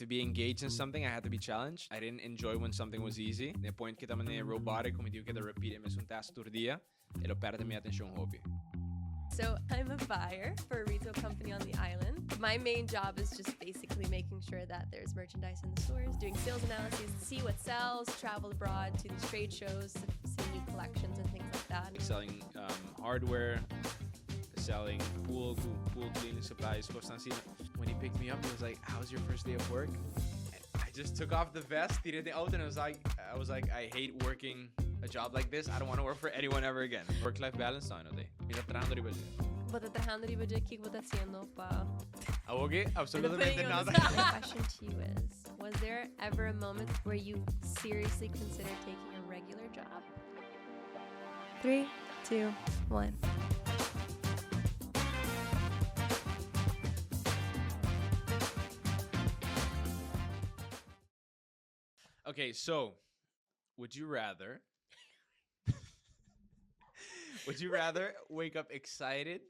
to be engaged in something, I had to be challenged. I didn't enjoy when something was easy. The point que também é robotic, como digo que de repeat mesmo um task todo dia, ele perde a minha atenção hobby. So I'm a buyer for a retail company on the island. My main job is just basically making sure that there's merchandise in the stores, doing sales analyses, see what sells, travel abroad to these trade shows, see new collections and things like that. Selling hardware, selling pool cleaning supplies. When he picked me up, he was like, "How's your first day of work?" And I just took off the vest, tirei de auto, and I was like, I hate working a job like this. I don't want to work for anyone ever again. Work-life balance, no, não tem. Me tá trajando de budget. Vou trabajando de budget, que vou haciendo pa. Okay, absolutamente nada. My question to you is, was there ever a moment where you seriously considered taking a regular job? 3, 2, 1. Okay, so would you rather wake up excited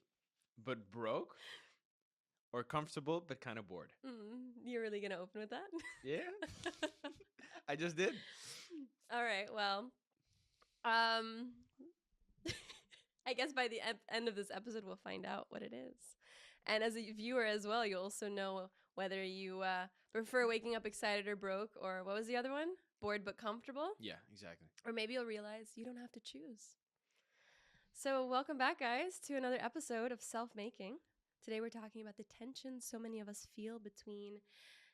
but broke, or comfortable but kind of bored? You're really gonna open with that? Yeah. I just did. All right, well, I guess by the end of this episode, we'll find out what it is. And as a viewer as well, you also know whether you prefer waking up excited or broke, or what was the other one? Bored but comfortable? Yeah, exactly. Or maybe you'll realize you don't have to choose. So welcome back, guys, to another episode of Self-Making. Today we're talking about the tension so many of us feel between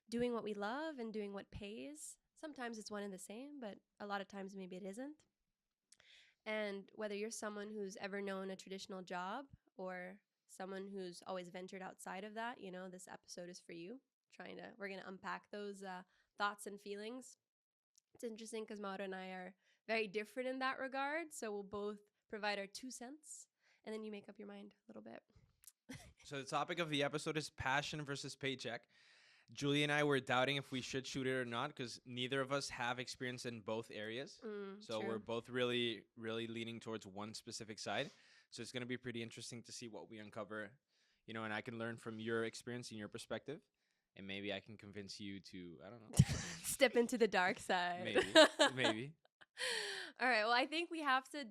doing what we love and doing what pays. Sometimes it's one and the same, but a lot of times maybe it isn't. And whether you're someone who's ever known a traditional job or someone who's always ventured outside of that, you know, this episode is for you. We're going to unpack those thoughts and feelings. It's interesting because Mauro and I are very different in that regard. So we'll both provide our 2 cents, and then you make up your mind a little bit. So the topic of the episode is passion versus paycheck. Giulia and I were doubting if we should shoot it or not because neither of us have experience in both areas. So True. we're both really, really leaning towards one specific side. So it's going to be pretty interesting to see what we uncover, you know, and I can learn from your experience and your perspective. And maybe I can convince you to, I don't know. Step into the dark side. Maybe. All right. Well, I think we have to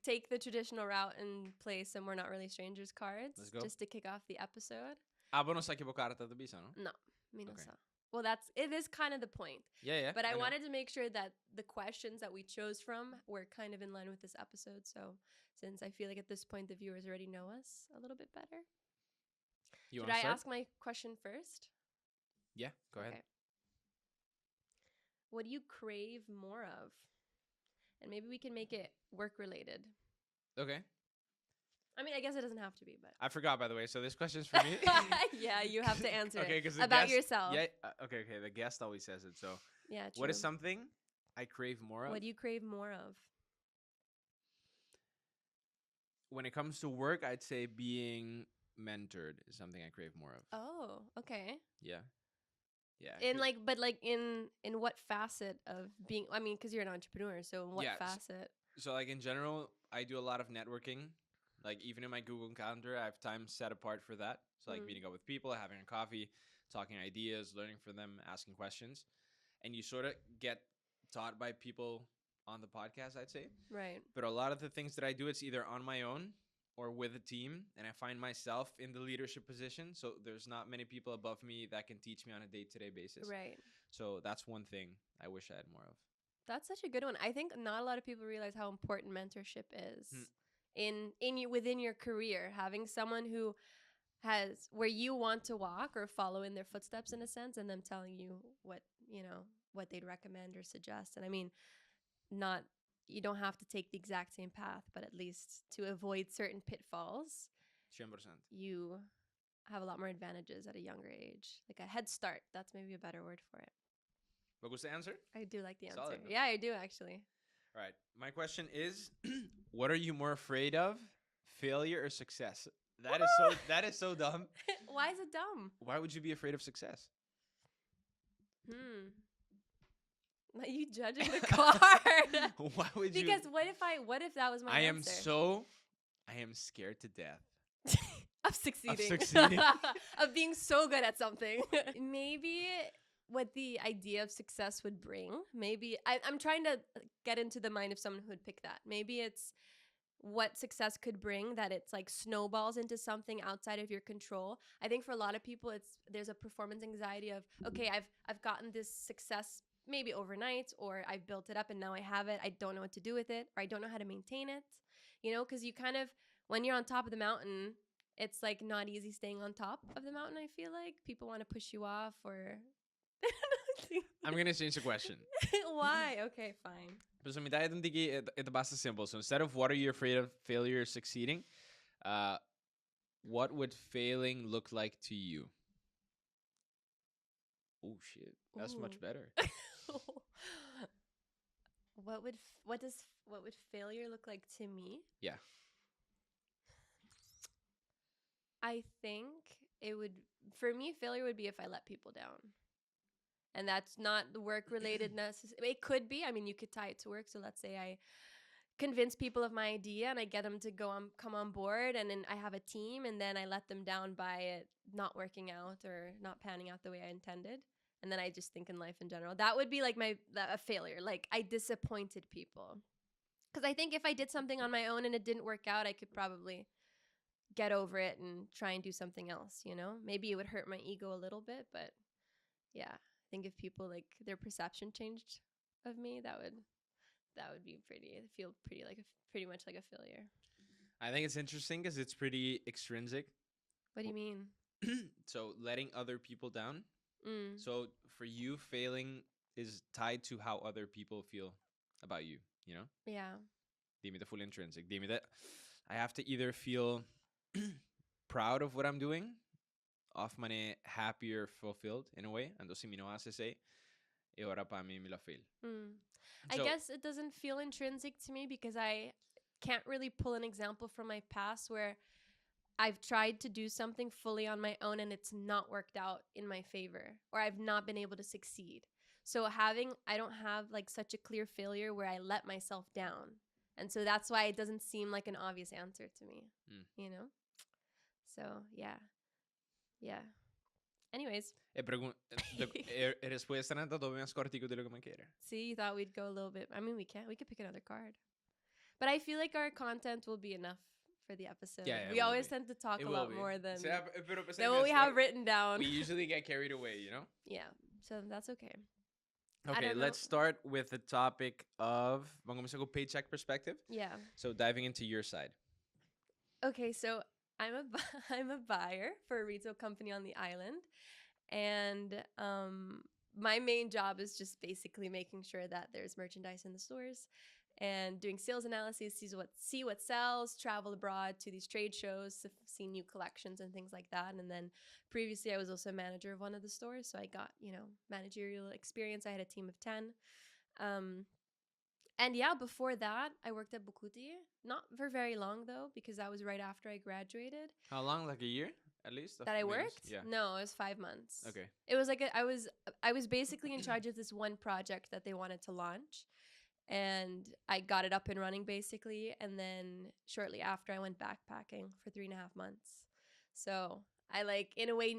take the traditional route and play some We're Not Really Strangers cards. Let's go. Just to kick off the episode. Vos no sabes que carta de bisa, no? No, me no Okay. sa. Well, it is kind of the point. Yeah. But I know. wanted to make sure that the questions that we chose from were kind of in line with this episode. So since I feel like at this point the viewers already know us a little bit better. Should I ask my question first? Yeah, go ahead. Okay. What do you crave more of? And maybe we can make it work related. Okay. I mean, I guess it doesn't have to be, but I forgot, by the way. So this question's for me. yeah, you have to answer Okay, it 'cause about yourself. Yeah. Okay. The guest always says it. So Yeah. True. what is something I crave more of? What do you crave more of? When it comes to work, I'd say being mentored is something I crave more of. Oh, okay. Yeah. In in what facet of being? I mean, because you're an entrepreneur, so in what facet? So like in general, I do a lot of networking. Like even in my Google Calendar, I have time set apart for that. So like meeting up with people, having a coffee, talking ideas, learning from them, asking questions. And you sort of get taught by people on the podcast, I'd say. Right. But a lot of the things that I do, it's either on my own or with a team. And I find myself in the leadership position. So there's not many people above me that can teach me on a day-to-day basis. Right. So that's one thing I wish I had more of. That's such a good one. I think not a lot of people realize how important mentorship is within your career. Having someone who has where you want to walk or follow in their footsteps in a sense, and them telling you what they'd recommend or suggest. And I mean, you don't have to take the exact same path, but at least to avoid certain pitfalls, 100%. you have a lot more advantages at a younger age, like a head start. That's maybe a better word for it. What was the answer? I do like the answer. Solid. Yeah, I do actually. All right. My question is, what are you more afraid of, failure or success? That is so dumb. Why is it dumb? Why would you be afraid of success? Are you judging the card? Why would you? Because what if that was my answer? I am scared to death. Of succeeding. Of succeeding. Of being so good at something. Maybe what the idea of success would bring. Maybe I'm trying to get into the mind of someone who would pick that. Maybe it's what success could bring, that it's like snowballs into something outside of your control. I think for a lot of people there's a performance anxiety of, okay, I've gotten this success maybe overnight, or I've built it up and now I have it. I don't know what to do with it, or I don't know how to maintain it. You know, because you kind of, when you're on top of the mountain, it's like not easy staying on top of the mountain. I feel like people want to push you off, or I'm gonna change the question. Why? Okay, fine. Dus om je tijd het best simple. So instead of what are you afraid of failure or succeeding, what would failing look like to you? Oh shit, that's much better. What would failure look like to me? Yeah. I think it would, for me, failure would be if I let people down. And that's not work related necessarily. It could be. I mean, you could tie it to work. So let's say I convince people of my idea and I get them to come on board, and then I have a team, and then I let them down by it not working out or not panning out the way I intended. And then I just think in life in general, that would be like a failure. Like, I disappointed people. Because I think if I did something on my own and it didn't work out, I could probably get over it and try and do something else, you know? Maybe it would hurt my ego a little bit, but yeah. I think if people, like, their perception changed of me, that would be feel pretty much like a failure. I think it's interesting because it's pretty extrinsic. What do you mean? So letting other people down. So for you, failing is tied to how other people feel about you, you know? Yeah. Det är inte full intrinsic. Det är inte, I have to either feel proud of what I'm doing, of man är happy or fulfilled in a way. And si mi no hace sig, e ora pa mi la fail. I guess it doesn't feel intrinsic to me because I can't really pull an example from my past where I've tried to do something fully on my own and it's not worked out in my favor, or I've not been able to succeed. So I don't have like such a clear failure where I let myself down. And so that's why it doesn't seem like an obvious answer to me, you know? So, yeah. Yeah. Anyways. Respuesta är inte mer skortico till man känner. See, you thought we'd go a little bit. I mean, we could pick another card. But I feel like our content will be enough for the episode. Yeah, we always tend to talk a lot more than what we have written down. We usually get carried away, you know? Yeah, so that's okay. Okay, let's start with the topic of, vamos a go paycheck perspective. Yeah. So diving into your side. Okay, so I'm a buyer for a retail company on the island. And my main job is just basically making sure that there's merchandise in the stores and doing sales analyses, see what sells, travel abroad to these trade shows to see new collections and things like that. And then previously I was also a manager of one of the stores, so I got, managerial experience. I had a team of 10. And yeah, before that, I worked at Bukuti. Not for very long though, because that was right after I graduated. How long? Like a year? At least that I worked? Yeah. No, it was 5 months. Okay. It was like I was basically in charge of this one project that they wanted to launch, and I got it up and running basically. And then shortly after, I went backpacking for 3.5 months. So I in a way,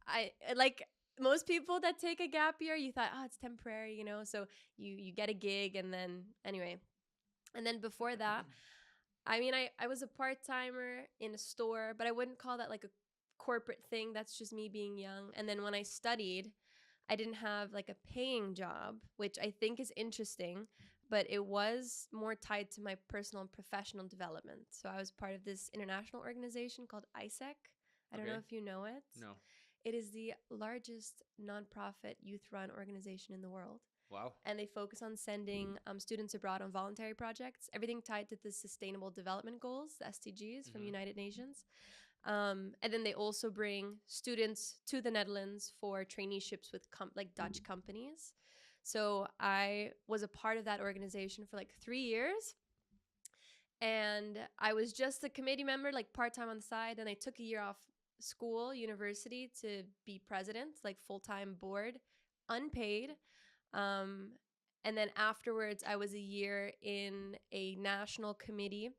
I like most people that take a gap year. You thought, oh, it's temporary, So you get a gig, and then anyway, and then before that. I mean, I was a part-timer in a store, but I wouldn't call that like a corporate thing. That's just me being young. And then when I studied, I didn't have like a paying job, which I think is interesting, but it was more tied to my personal and professional development. So I was part of this international organization called ISEC. I don't know if you know it. No. It is the largest nonprofit youth-run organization in the world. Wow. And they focus on sending students abroad on voluntary projects, everything tied to the Sustainable Development Goals, the SDGs from United Nations. And then they also bring students to the Netherlands for traineeships with Dutch companies. So I was a part of that organization for 3 years. And I was just a committee member, part-time on the side. And I took a year off university to be president, full-time board, unpaid. And then afterwards, I was a year in a national committee,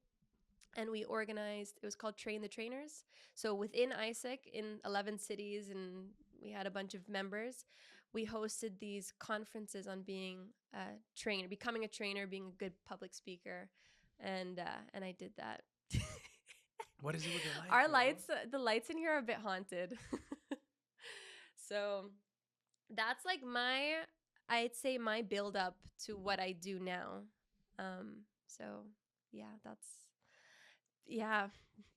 and we organized, it was called Train the Trainers. So within ISEC, in 11 cities, and we had a bunch of members, we hosted these conferences on being a trainer, becoming a trainer, being a good public speaker, and I did that. What is it with the lights? Our bro? lights, the lights in here are a bit haunted. So that's like I'd say my build up to what I do now. So yeah, yeah,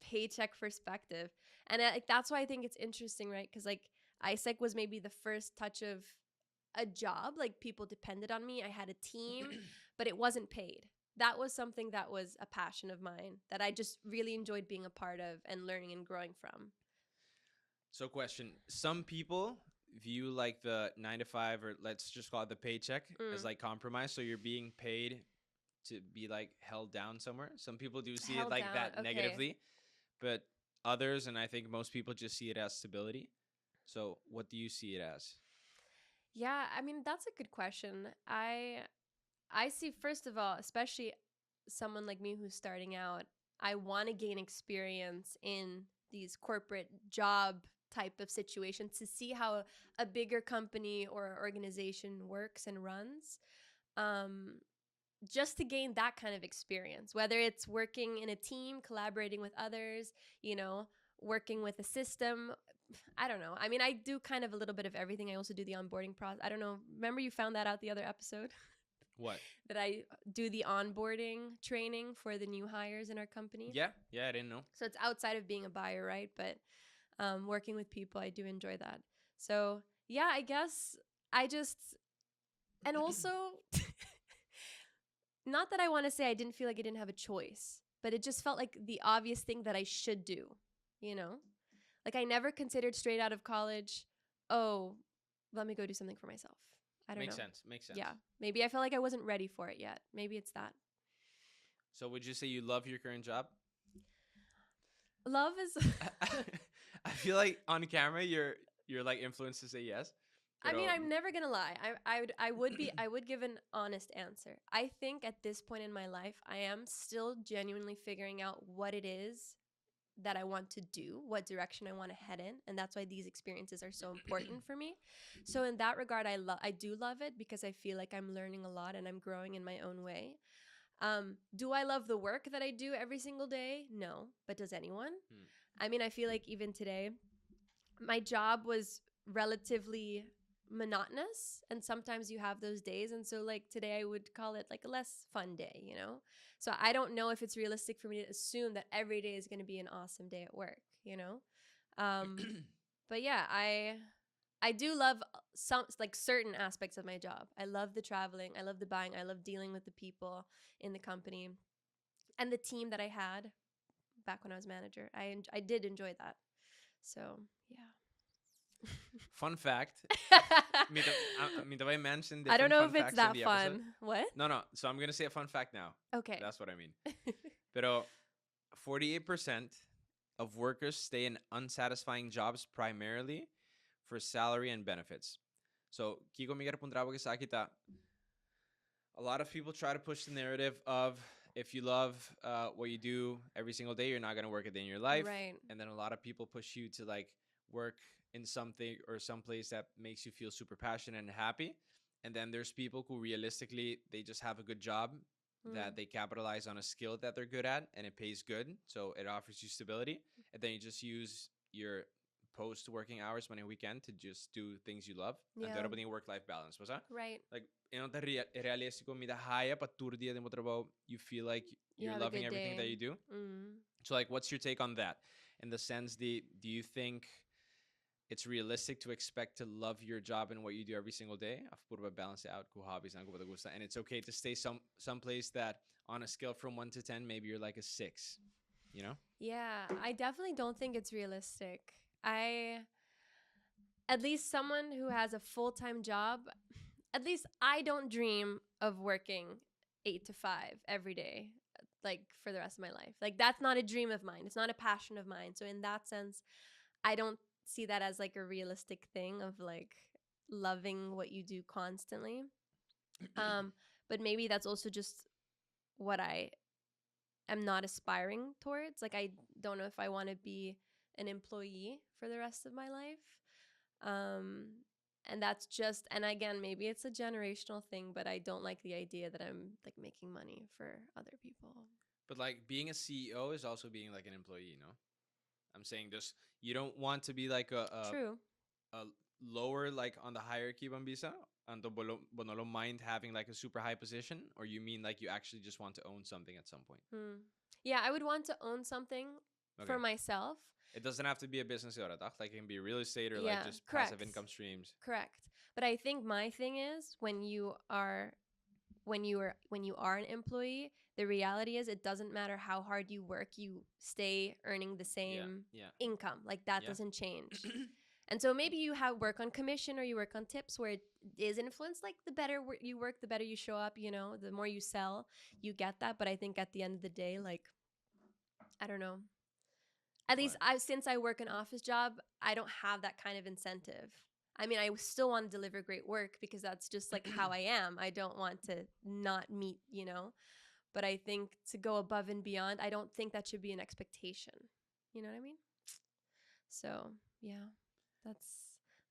paycheck perspective. And like that's why I think it's interesting, right? Because like ISEC was maybe the first touch of a job. Like people depended on me. I had a team, but it wasn't paid. That was something that was a passion of mine that I just really enjoyed being a part of and learning and growing from. So, question: some people view like the 9 to 5, or let's just call it the paycheck, as like compromise. So you're being paid to be like held down somewhere. Some people do see it Held like down, that okay. negatively, but others, and I think most people, just see it as stability. So, what do you see it as? Yeah, I mean that's a good question. I see, first of all, especially someone like me who's starting out, I want to gain experience in these corporate job type of situations to see how a bigger company or organization works and runs. Um, just to gain that kind of experience, whether it's working in a team, collaborating with others, working with a system. I don't know. I mean, I do kind of a little bit of everything. I also do the onboarding process. I don't know. Remember you found that out the other episode? What? That I do the onboarding training for the new hires in our company. Yeah, I didn't know. So it's outside of being a buyer, right? But working with people, I do enjoy that. So yeah, I guess and also, not that I want to say I didn't feel like I didn't have a choice, but it just felt like the obvious thing that I should do, you know? Like I never considered straight out of college, oh, let me go do something for myself. I don't know. Makes sense. Yeah. Maybe I felt like I wasn't ready for it yet. Maybe it's that. So would you say you love your current job? Love is I feel like on camera you're like influenced to say yes. I mean, I'm never gonna lie. I would give an honest answer. I think at this point in my life, I am still genuinely figuring out what it is that I want to do, what direction I want to head in, and that's why these experiences are so important for me. So in that regard, I do love it because I feel like I'm learning a lot and I'm growing in my own way. Do I love the work that I do every single day? No, but does anyone? I mean, I feel like even today, my job was relatively monotonous, and sometimes you have those days, and so like today I would call it like a less fun day. So I don't know if it's realistic for me to assume that every day is going to be an awesome day at work. But yeah, I do love some like certain aspects of my job. I love the traveling, I love the buying, I love dealing with the people in the company and the team that I had back when I was manager. I did enjoy that. So yeah. Fun fact. I mentioned I don't know fun if it's facts in that the fun. episode. What? No. So I'm gonna say a fun fact now. Okay. That's what I mean. Pero 48% of workers stay in unsatisfying jobs primarily for salary and benefits. So, Kiko Miguel puntrabo que sa kita, a lot of people try to push the narrative of if you love what you do every single day, you're not going to work a day in your life. Right. And then a lot of people push you to like work in something or someplace that makes you feel super passionate and happy. And then there's people who realistically, they just have a good job that they capitalize on a skill that they're good at and it pays good. So it offers you stability. And then you just use your post working hours on a weekend to just do things you love. Yeah. And there work-life balance, was that? Right. Like, realistico, mida haya pa tur dia de mo trabaho, you feel like you're loving everything that you do. So like, what's your take on that? In the sense, do you think it's realistic to expect to love your job and what you do every single day? Balance it out, hobbies, and it's okay to stay someplace that on a scale from 1 to 10, maybe you're like a 6, Yeah, I definitely don't think it's realistic. At least someone who has a full-time job, at least I don't dream of working 8 to 5 every day, like for the rest of my life. Like that's not a dream of mine. It's not a passion of mine. So in that sense, I don't see that as like a realistic thing of like loving what you do constantly. But maybe that's also just what I am not aspiring towards. Like I don't know if I want to be an employee for the rest of my life. And that's just, and again, maybe it's a generational thing, but I don't like the idea that I'm like making money for other people. But like being a CEO is also being like an employee, you know? I'm saying just you don't want to be like True. a lower like on the hierarchy Bambisa and bonolo mind having like a super high position, or you mean like you actually just want to own something at some point? Yeah, I would want to own something for myself. It doesn't have to be a business or like it can be real estate or like just correct. passive income streams. Correct. But I think my thing is when you are an employee, the reality is it doesn't matter how hard you work, you stay earning the same income. Like that doesn't change. And so maybe you have work on commission or you work on tips where it is influenced. Like the better you work, the better you show up, you know, the more you sell, you get that. But I think at the end of the day, like, I don't know. At least since I work an office job, I don't have that kind of incentive. I mean, I still want to deliver great work because that's just like how I am. I don't want to not meet, you know, but I think to go above and beyond, I don't think that should be an expectation. You know what I mean? So yeah,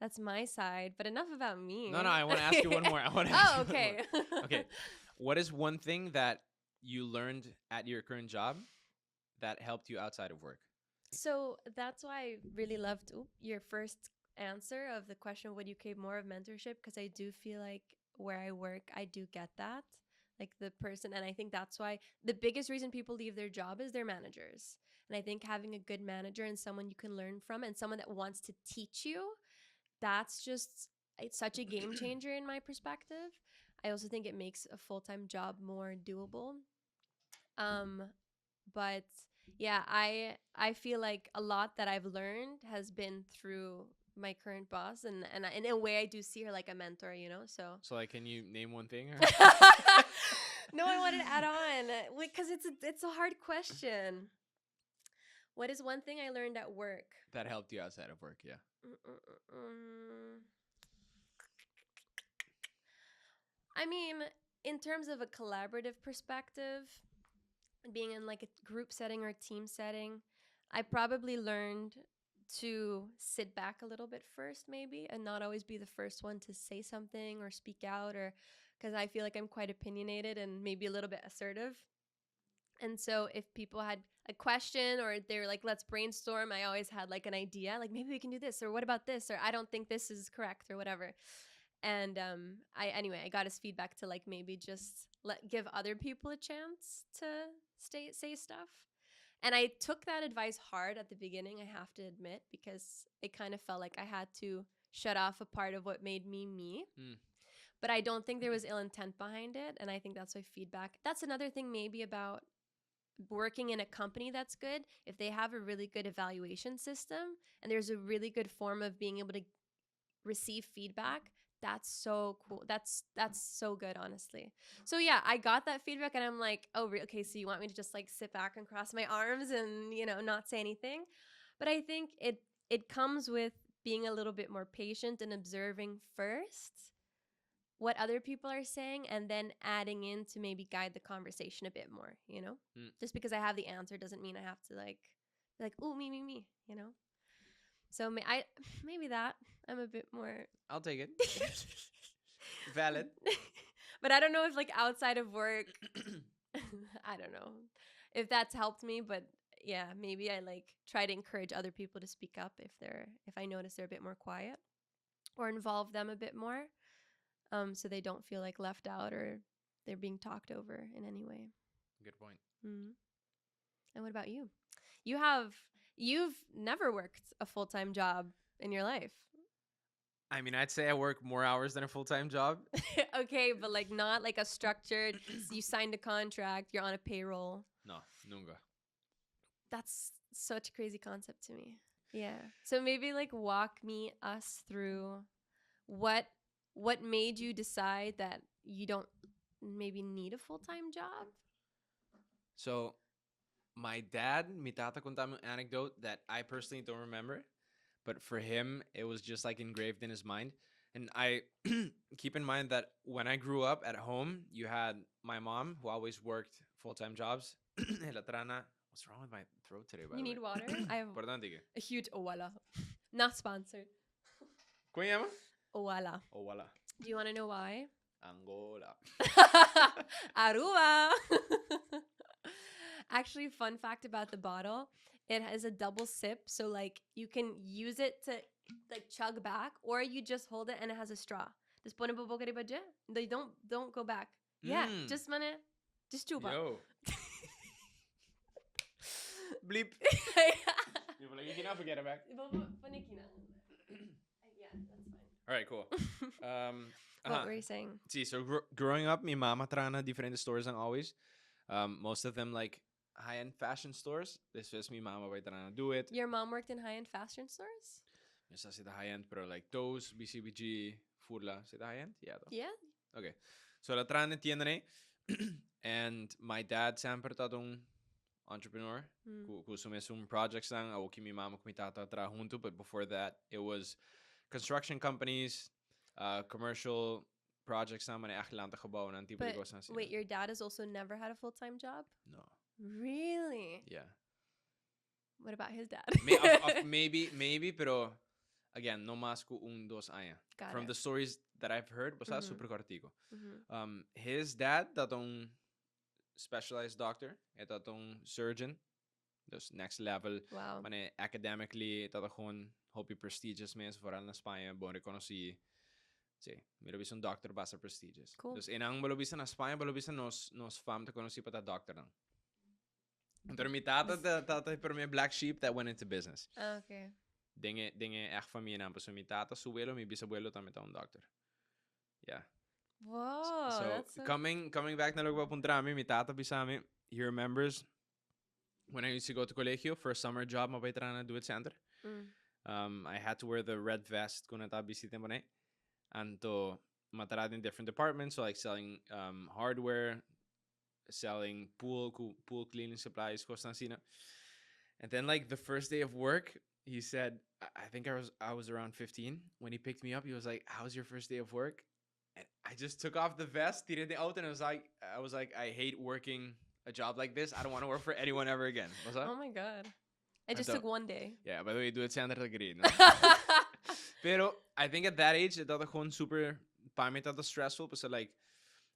that's my side, but enough about me. No, I want to ask you one more. Okay. Okay. What is one thing that you learned at your current job that helped you outside of work? So that's why I really loved your first answer of the question, would you crave more of mentorship? Because I do feel like where I work, I do get that. Like the person, and I think that's why the biggest reason people leave their job is their managers. And I think having a good manager and someone you can learn from and someone that wants to teach you, it's such a game changer in my perspective. I also think it makes a full-time job more doable. But yeah, I feel like a lot that I've learned has been through my current boss, and in a way I do see her like a mentor, you know. So like, can you name one thing? Or? No, I wanted to add on because it's a hard question. What is one thing I learned at work that helped you outside of work? Yeah. I mean, in terms of a collaborative perspective, being in like a group setting or a team setting, I probably learned to sit back a little bit first maybe and not always be the first one to say something or speak out, or because I feel like I'm quite opinionated and maybe a little bit assertive. And so if people had a question or they're like, let's brainstorm, I always had like an idea, like maybe we can do this, or what about this, or I don't think this is correct, or whatever. And I got his feedback to like maybe just give other people a chance to say stuff. And I took that advice hard at the beginning, I have to admit, because it kind of felt like I had to shut off a part of what made me me. But I don't think there was ill intent behind it. And I think that's why feedback, that's another thing maybe about working in a company that's good. If they have a really good evaluation system and there's a really good form of being able to receive feedback, that's so cool. That's so good, honestly. So yeah, I got that feedback and I'm like, oh, okay, so you want me to just like sit back and cross my arms and, you know, not say anything? But I think it comes with being a little bit more patient and observing first what other people are saying and then adding in to maybe guide the conversation a bit more, you know? Just because I have the answer doesn't mean I have to like, oh, me, you know? So maybe that I'm a bit more. I'll take it. Valid. But I don't know if like outside of work, I don't know if that's helped me. But yeah, maybe I like try to encourage other people to speak up if I notice they're a bit more quiet, or involve them a bit more, so they don't feel like left out or they're being talked over in any way. Good point. And what about you? You've never worked a full-time job in your life. I mean, I'd say I work more hours than a full-time job. Okay, but like not like a structured, you signed a contract, you're on a payroll. No, nunca. That's such a crazy concept to me. Yeah. So maybe like walk us through what made you decide that you don't maybe need a full-time job? So my dad, mi tata contaba an anecdote that I personally don't remember, but for him, it was just like engraved in his mind. And I keep in mind that when I grew up at home, you had my mom who always worked full-time jobs. What's wrong with my throat today, by You the need way? water? I have a huge, oh, voila. Not sponsored. ¿Cómo llama? wala. O wala. Do you want to know why? Angola. Aruba. Actually, fun fact about the bottle, it has a double sip, so like you can use it to like chug back, or you just hold it and it has a straw. Just pone po boca de baje. They don't go back. Yeah, just chupa. Yo. Bleep. You were like, you cannot forget it back. Yeah, that's fine. All right, cool. What were you saying? See, so growing up, my mama trana different stores ang always. Most of them like high-end fashion stores. This was my mama by trana do it. Your mom worked in high-end fashion stores? Yes, I say the high-end, pero like Toes, BCBG, Furla. Say the high-end? Yeah. Though. Yeah. Okay. So la trana tienda ne. And my dad sempre tatong entrepreneur. Who some projects lang. Ako mi mama kumitata tra junto. But before that, it was construction companies, commercial projects naman ay akilanta gebouw ng tipo de cosas. Wait, your dad has also never had a full-time job? No. Really? Yeah. What about his dad? maybe, pero again, no mas ko dos aya. From the stories that I've heard, basta super cortico. His dad, tatong specialized doctor, tatong surgeon, those next level. Wow. Mane academically, tatong hopi prestigious men, vooral na Spanje, bon reconocí. Sí, miro bisan doctor basta prestigious. Cool. Dus inang balobisa na Spanje, balobisa nos fam te conocí pata doctor nang. Pero mi tata pero mi black sheep that went into business. Oh, okay. Dinge echt familie naam. So mi tata, su abuelo, mi bisabuelo tamit un doctor. Yeah. Whoa. So that's coming back na lugba puntrami, mi tata bisami, he remembers when I used to go to colegio for a summer job, mabay na do it center. I had to wear the red vest kung natabisite mo na. And to matarad in different departments, so like selling hardware, selling pool cleaning supplies, Costancina. And then like the first day of work, he said, I think I was around 15 when he picked me up. He was like, "How's your first day of work?" And I just took off the vest, tiré de auto, and I was like, I hate working a job like this. I don't want to work for anyone ever again. What's that? Oh my god. It just took one day. Yeah, by the way, do it center agree. No? Pero I think at that age, dat gewoon super pamit dat stressful, because like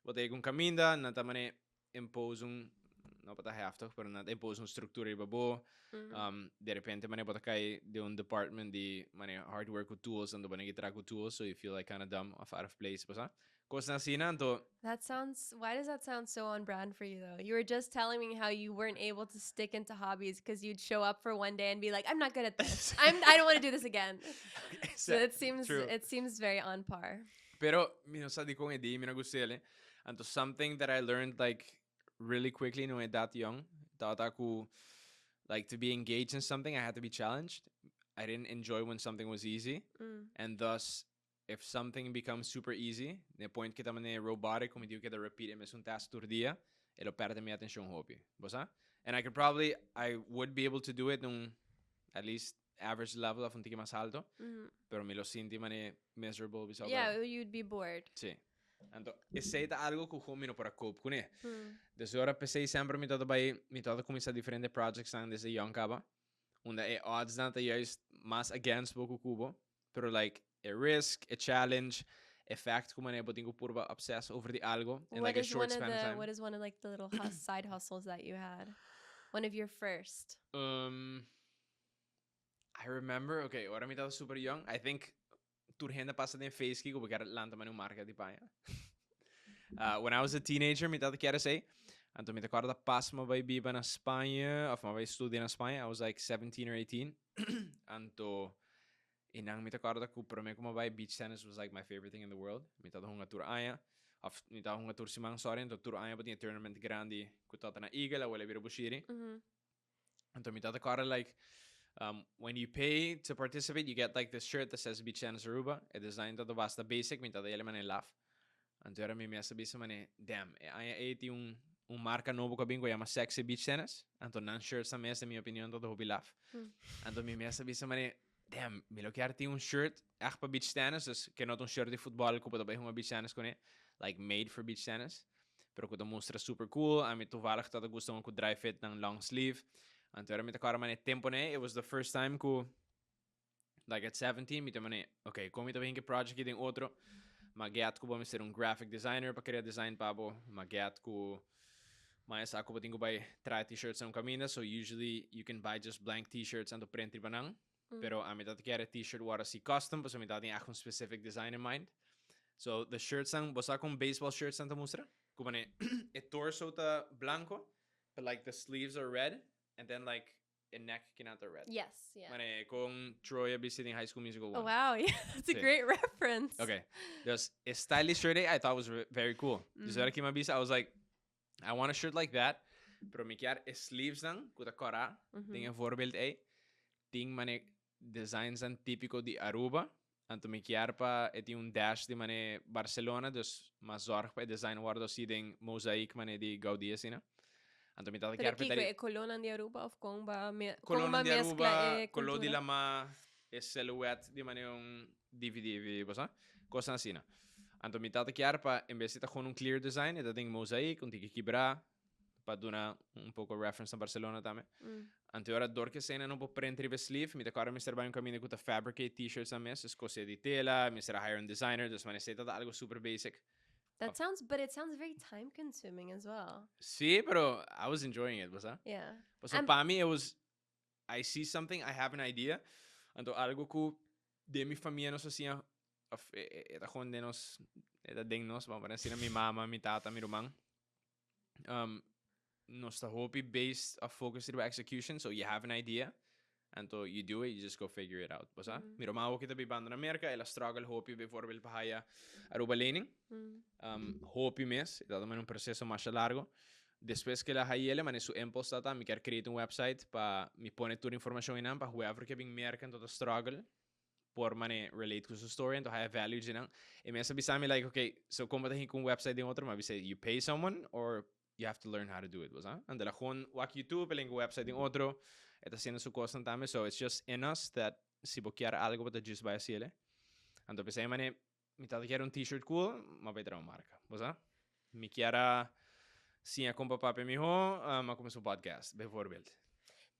wat ik kon caminda, na tamane impose no pata heftig, pero na impose structuur ibabo. De repente mane bota kai de un department di mane hardware with tools and the bane gitra with tools, so you feel like kind of dumb of out of place, basta. Why does that sound so on brand for you though? You were just telling me how you weren't able to stick into hobbies because you'd show up for one day and be like, I'm not good at this. I don't want to do this again. So it seems very on par. Pero sa di ko hindi mina gustele. And to something that I learned like really quickly when I was that young, tata ko like to be engaged in something, I had to be challenged. I didn't enjoy when something was easy. And thus if something becomes super easy, the point kita man robotic, kung hindi ko kita repeat un task tur dia, elo perde mi atensyon hopi. Bosa? And I would be able to do it nung at least average level of un tiki mas alto, pero mi lo sinti man miserable. Yeah, you'd be bored. Sí. Anto, essaita algo ko humino para cope kune. Desde ora pensei sempre mi todo começar diferente projects ang desde young kaba. Unda odds na ta juist mas against boku kubo, pero like a risk, a challenge, a fact kung man tingo purba obsess over the algo in like a short span of time. What is one of like the little side hustles that you had? One of your first? I remember, okay, ora mi tata super young. I think turhenda pasa din face ki ko bagar lanta man marca di paya. When I was a teenager, mi tata quer say, anto mi takorda pas mabay biba na Spanya, of mabay study na Spanya. I was like 17 or 18. Anto inang mi takorda ko pero me ko mabay beach tennis was like my favorite thing in the world. Mi tata hunga tur aya. Mi tata hunga tur simang sorry, anto tur aya pati tournament grandi ko tata na Eagle wala biro bushiri. Anto mi tata korda like when you pay to participate, you get like this shirt that says Beach Tennis Aruba. It designed to basta basic, minta da man laugh. Anto era mi sabi sa mane, damn, ay 80 un marca novo kabingo yama sexy beach tennis. Anto nan shirt sa mesa mi opinion to hobi laugh. Anto mi sabi sa mane, damn, mi lo kiarti un shirt echt pa beach tennis, dus que not un shirt de football ko pa dabei hunga beach tennis kone, like made for beach tennis. Pero ko to mostra super cool, ami toevallig dat gusto ko dry fit ng long sleeve. Anto era mi takara man tempo ne, it was the first time ko like at 17, mi tamane, okay, kung mi tabihin ke project yung otro, mag-get ko ba ser un graphic designer pa kaya design pa bo, mag-get ko, mas ako ba tingo ba try t-shirts ng kamina, so usually you can buy just blank t-shirts and to print ba nang, pero ami tati kaya t-shirt wara si custom, so mi tati akong specific design in mind. So the shirts ang, basta akong baseball shirts ang tamusra, kumane, a torso ta blanco, but like the sleeves are red, and then like a neck kinata red. Yes, yeah. Mane, kung Troy visiting High School Musical 1. Oh, wow. Yeah, that's a great reference. Okay. There's a stylish shirt I thought was very cool. So I was like, I want a shirt like that. Pero mi kiar sleeves lang, kuta kora, ting een voorbeeld ting mane designs ang típico di Aruba. Anto mi kiar pa eti un dash di mane Barcelona, dus mas zorg pa design wardo si ding mosaic mane di Gaudí sina. Anto mi tata Pero kiar pa Kiko, colonna di Aruba of kung ba colonna di Aruba, collo di lama e silhouette di mane yung DVD, basta? Cosa sina. Anto mi tata chiar pa invece ta con un clear design e da ding mosaic un tiki kibra pa duna un poco reference na Barcelona tame. Anto ora dor che sena non po prendere sleeve mi ta cara Mr. Bayon camine kuta fabricate t-shirts a mes cose di tela, mi sarà hire un designer, dus mane seta algo super basic. That sounds, but it sounds very time consuming as well. Sí, pero I was enjoying it, basta? Yeah. So pa mi it was, I see something, I have an idea, anto algo ku de mi familia nos hacía eta gewoon de nos eta ding nos vamos para decir mi mama, mi tata, mi rumang nos ta hopi based a focus on execution, so you have an idea and so you do it, you just go figure it out, basta? Mi rumang kita bibanda na Amerika, ela struggle hopi bijvoorbeeld pa haya aruba lening. Hopi mes, dat is een proceso más largo. Después que la hayele, man su impulse data, mi quer create un website pa mi pone toda información in pa whoever que bin merka en tot struggle por mane relate con su story and to have value in. E me sabi sa mi like, okay, so como tahin kung website din otro, mabi say you pay someone or you have to learn how to do it, was ah? And la gewoon wak YouTube, peling website din otro, eta haciendo su cosa tame, so it's just in us that si bokiar algo pa ta just by asile. And to pensei mane mi tata quiere un t-shirt cool, ma petra una marca, was ah? Mi quiera sim com papai mi ho, ma come su podcast, bijvoorbeeld.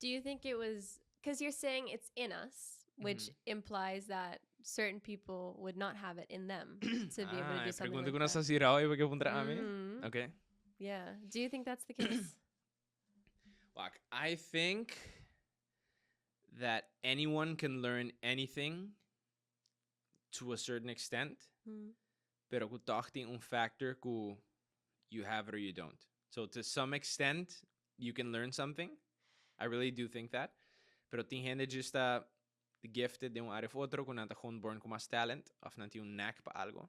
Do you think it was because you're saying it's in us, which implies that certain people would not have it in them to be able to do something like that? Okay. Yeah. Do you think that's the case? Like, I think that anyone can learn anything to a certain extent, pero ku tachting un factor ku you have it or you don't. So to some extent, you can learn something. I really do think that. Pero ting gente just gifted de un área otro con nanta gewoon born con más talent, of nanti un knack pa algo.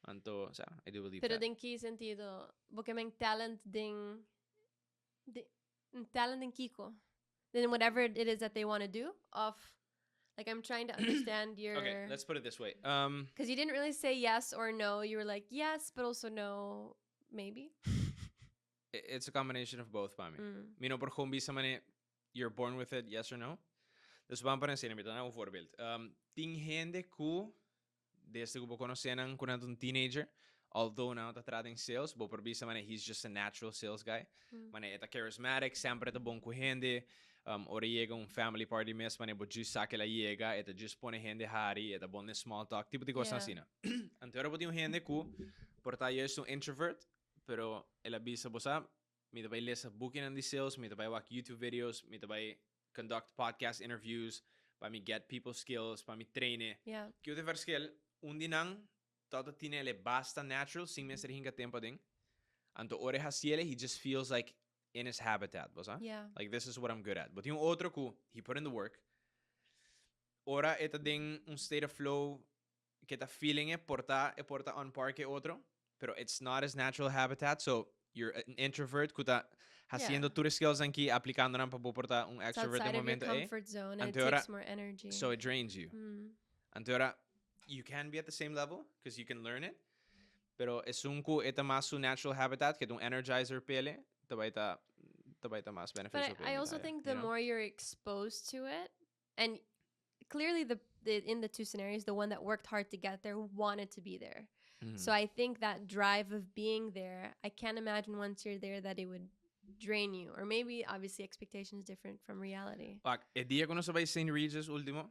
Anto, so, I do believe pero that. Pero din ki sentido, porque may talent ding talent din kiko. Then whatever it is that they want to do, like I'm trying to understand your... Okay, let's put it this way. Because you didn't really say yes or no. You were like, yes, but also no, maybe. It's a combination of both, pa mi. Mino por gewoon bisa mane, you're born with it, yes or no? Dus vamos para enseñar, mito na un voorbeeld. Ting gente ku, desde que bo conocen con un teenager, although now ta trata in sales, bo por bisa mane, he's just a natural sales guy. Mane, eta charismatic, sempre eta bon ku gente. Ora llega un family party mes, mane, bo just saque la llega, eta just pone gente hari, eta bon small talk, tipo de cosa así, no? Ante ora bo ting gente ku, porta yo es un introvert, pero el avisa bosa, mi tabay lesa booking on the sales, mi tabay watch YouTube videos, mi tabay conduct podcast interviews, pa mi get people skills, pa mi traine. Yeah. Que uite verschil, un dinang, toto tinele basta natural, sing me ser hinga tempo ding. Anto ore hasiele, he just feels like in his habitat, bosa? Yeah. Like this is what I'm good at. But yung otro ku, he put in the work. Ora eta ding un state of flow, que ta feeling porta on par que otro. Pero it's not his natural habitat, so you're an introvert, kuta haciendo tus skills aquí, aplicando para portar un extrovert de momento. It's outside of your comfort zone, and it takes more energy. So it drains you. Antora, you can be at the same level, because you can learn it, pero es un ku eta más su natural habitat, que un energizer pele, tabaita más beneficial. But I also think the more you're exposed to it, and clearly in the two scenarios, the one that worked hard to get there wanted to be there. So I think that drive of being there, I can't imagine once you're there that it would drain you. Or maybe, obviously, expectation is different from reality. El día que no se va a St. Regis último,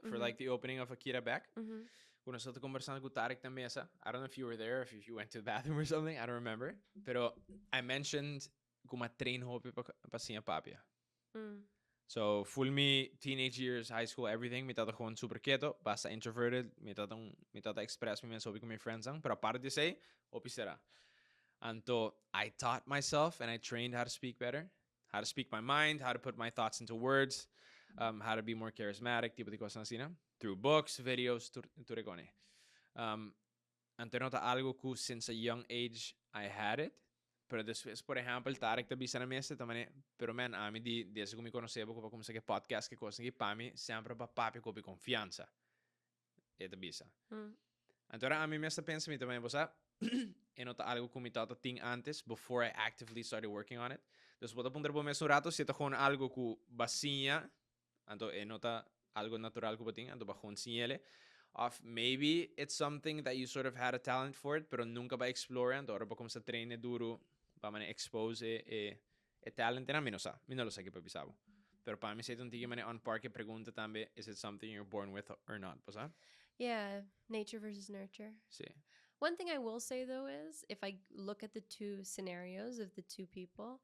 for like the opening of Akira Beck. Mm-hmm. Kung nasa conversando com Tarek na mesa. I don't know if you were there, if you went to the bathroom or something. I don't remember. Pero I mentioned kung ma-train ho pa siya papia. So, full me, teenage years, high school, everything, me tata gewoon super quieto, basta introverted, me tata express me sobi con my friends ang, pero aparte de say, opi será. Anto, I taught myself and I trained how to speak better, how to speak my mind, how to put my thoughts into words, how to be more charismatic, tipo de cosas así, ¿no? Through books, videos, turegone. Anto nota algo que since a young age I had it, pero después, por ejemplo, Tarek tabi sa na mesa, tamane, pero man, ami desde que me conocebo, como sa que podcast, que cosa que pa mi, sempre pa papi ko bi confianza. E tabi sa. Antora, ami mesa pensa mi também, você e nota algo que me tata ting antes, before I actively started working on it. Dus wat op onder bom mes un rato, si gewoon algo que basinha, anto e nota algo natural que bating, anto ba gewoon sinele. Of maybe it's something that you sort of had a talent for it, pero nunca ba explore, anto ora ba como sa treine duro, ba man expose e talent na mi no lo sa que pa bisabo. Pero para mí se un tigre mane on park pregunta también, is it something you're born with or not, ¿pasa? Yeah, nature versus nurture. Sí. One thing I will say though is if I look at the two scenarios of the two people,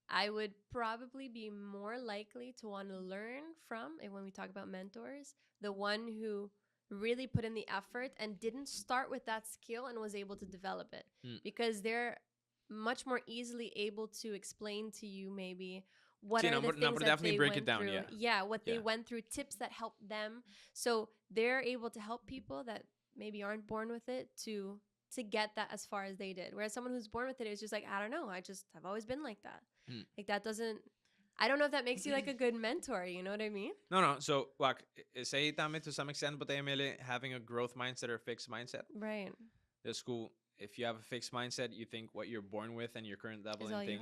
I would probably be more likely to want to learn from, and when we talk about mentors, the one who really put in the effort and didn't start with that skill and was able to develop it, because they're much more easily able to explain to you maybe what are the things that they went through. Yeah, what they went through, tips that helped them. So they're able to help people that maybe aren't born with it to get that as far as they did. Whereas someone who's born with it is just like, I don't know, I've always been like that. Like that doesn't, I don't know if that makes you like a good mentor, you know what I mean? No. So, like, say tame to some extent, but having a growth mindset or a fixed mindset. Right. That's cool. If you have a fixed mindset, you think what you're born with and your current level and things,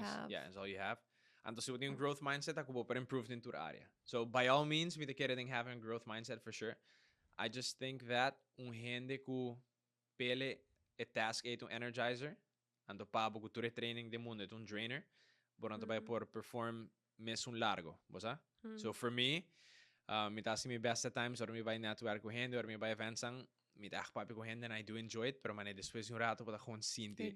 is all you have. And so with your growth mindset, ako po improve din tura area. So by all means, me te querem having a growth mindset for sure. I just think that gente ku pele e task e energizer, ando pabo ku ture training de mundo e drainer, boranto by por perform mes un largo, bosa? So for me, me tasi mi best at times or me by network ku gente or me by events ang me ta papi ku gente and I do enjoy it, pero mane después un rato pata gewoon sinti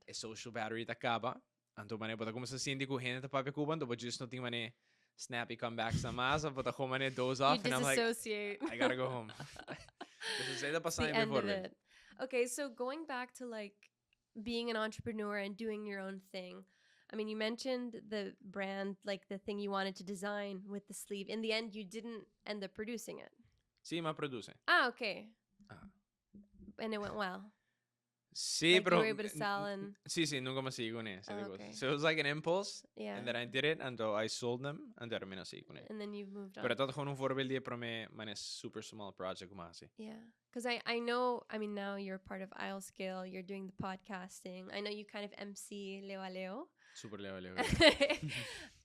e social battery ta acaba. Anto mane pata como sa sinti ku gente ta papi kuban, to but just no ting mane snappy comebacks na masa, but ako mane doze off and I'm like, I gotta go home. It's the end of it. Okay, so going back to like being an entrepreneur and doing your own thing. I mean, you mentioned the brand, like the thing you wanted to design with the sleeve. In the end, you didn't end up producing it. Sí, ma produce. Ah, okay. And it went well. Sí, like pero... you were able to sell and... Sí, nunca más sigo con eso. Okay. So it was like an impulse, and then I did it, and I sold them, and then I sigo con it. And then you've moved on. Pero todo gewoon un voorbeeld para me, man, super small project como así. Yeah, because I know, I mean, now you're part of Isle Scale, you're doing the podcasting. I know you kind of MC Leo a Leo. Super Leo.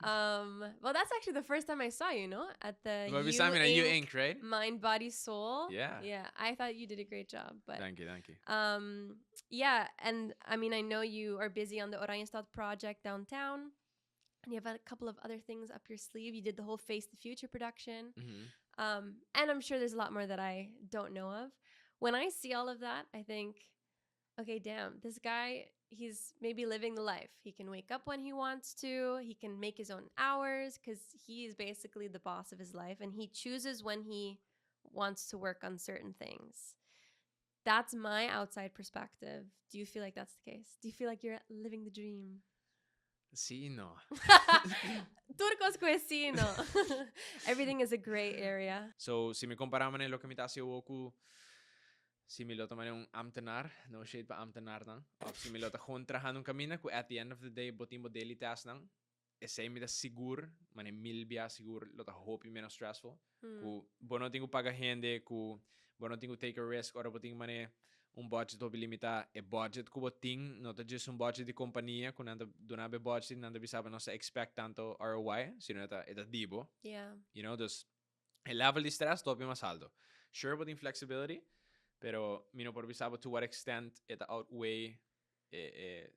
Well, that's actually the first time I saw you, no? At the You Inc., right? Mind, Body, Soul. Yeah. I thought you did a great job. But Thank you. Yeah, and I mean, I know you are busy on the Oranjestad project downtown, and you have a couple of other things up your sleeve. You did the whole Face the Future production. And I'm sure there's a lot more that I don't know of. When I see all of that, I think, okay, damn, this guy, he's maybe living the life. He can wake up when he wants to. He can make his own hours because he is basically the boss of his life, and he chooses when he wants to work on certain things. That's my outside perspective. Do you feel like that's the case? Do you feel like you're living the dream? Sí, no. Turcos sí, no. Everything is a gray area. So, si me comparaman en lo que me tassi oku, si me lota man un ambtenaar, no shade pa ambtenaar dan, of si me lota gewoon trahan un camina, ku at the end of the day, botimbo daily task dan, essay me da sigur, man mil bia sigur, lota hope menos stressful, ku bono tingo paga gente, ku bono tingo take a risk, ora boting mane budget obi limita e budget ko boting not just budget di companhia kun nanda donabe budget nanda bisaba no sa expect tanto ROI sino eta dibo. Yeah. You know, dus el level di stress dobi mas alto. Sure boting flexibility, pero mino por bisaba to what extent eta outweigh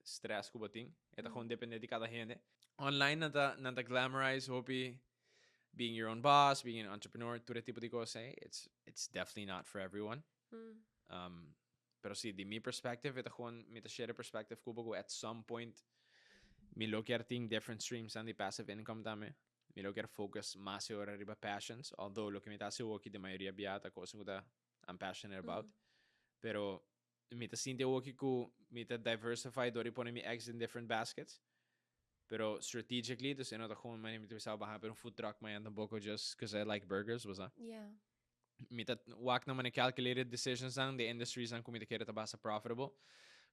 stress ko boting. Eta gewoon depende di cada gente. Online nanda glamorize hopi being your own boss, being an entrepreneur, tutte tipo di cose, it's definitely not for everyone. Pero sí, di mi perspective, ito gewoon met share perspective ko at some point mi lo ting different streams and the passive income dame. Mi lo focus mas ora riba passions, although lo que mi tasi woki de mayoría biata cosa ko I'm passionate about. Pero mi ta sinte woki ko mi ta diversify dori pone mi eggs in different baskets. Pero strategically, dus ino ta gewoon mani mi ta baha pero food truck my and boko just because I like burgers was that. Yeah. Mi ta wak na mani calculated decisions ang the industries ang kumita kera ta basa profitable.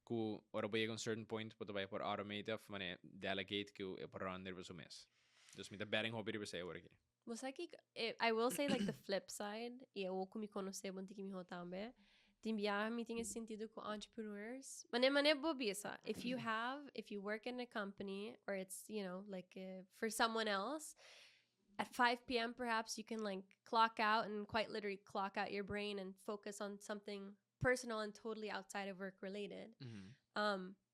Ku ora ba yung certain point po ba por automative mani delegate ku por run there was mes. Dus mi ta betting hobby riba say ora ki. I will say like the flip side, eu kumi conhecer bom tiki mi hotambe. Timbia me tinha sentido com entrepreneurs. Mane bobisa. If you work in a company or it's, like for someone else, at 5 p.m. perhaps you can like clock out and quite literally clock out your brain and focus on something personal and totally outside of work related.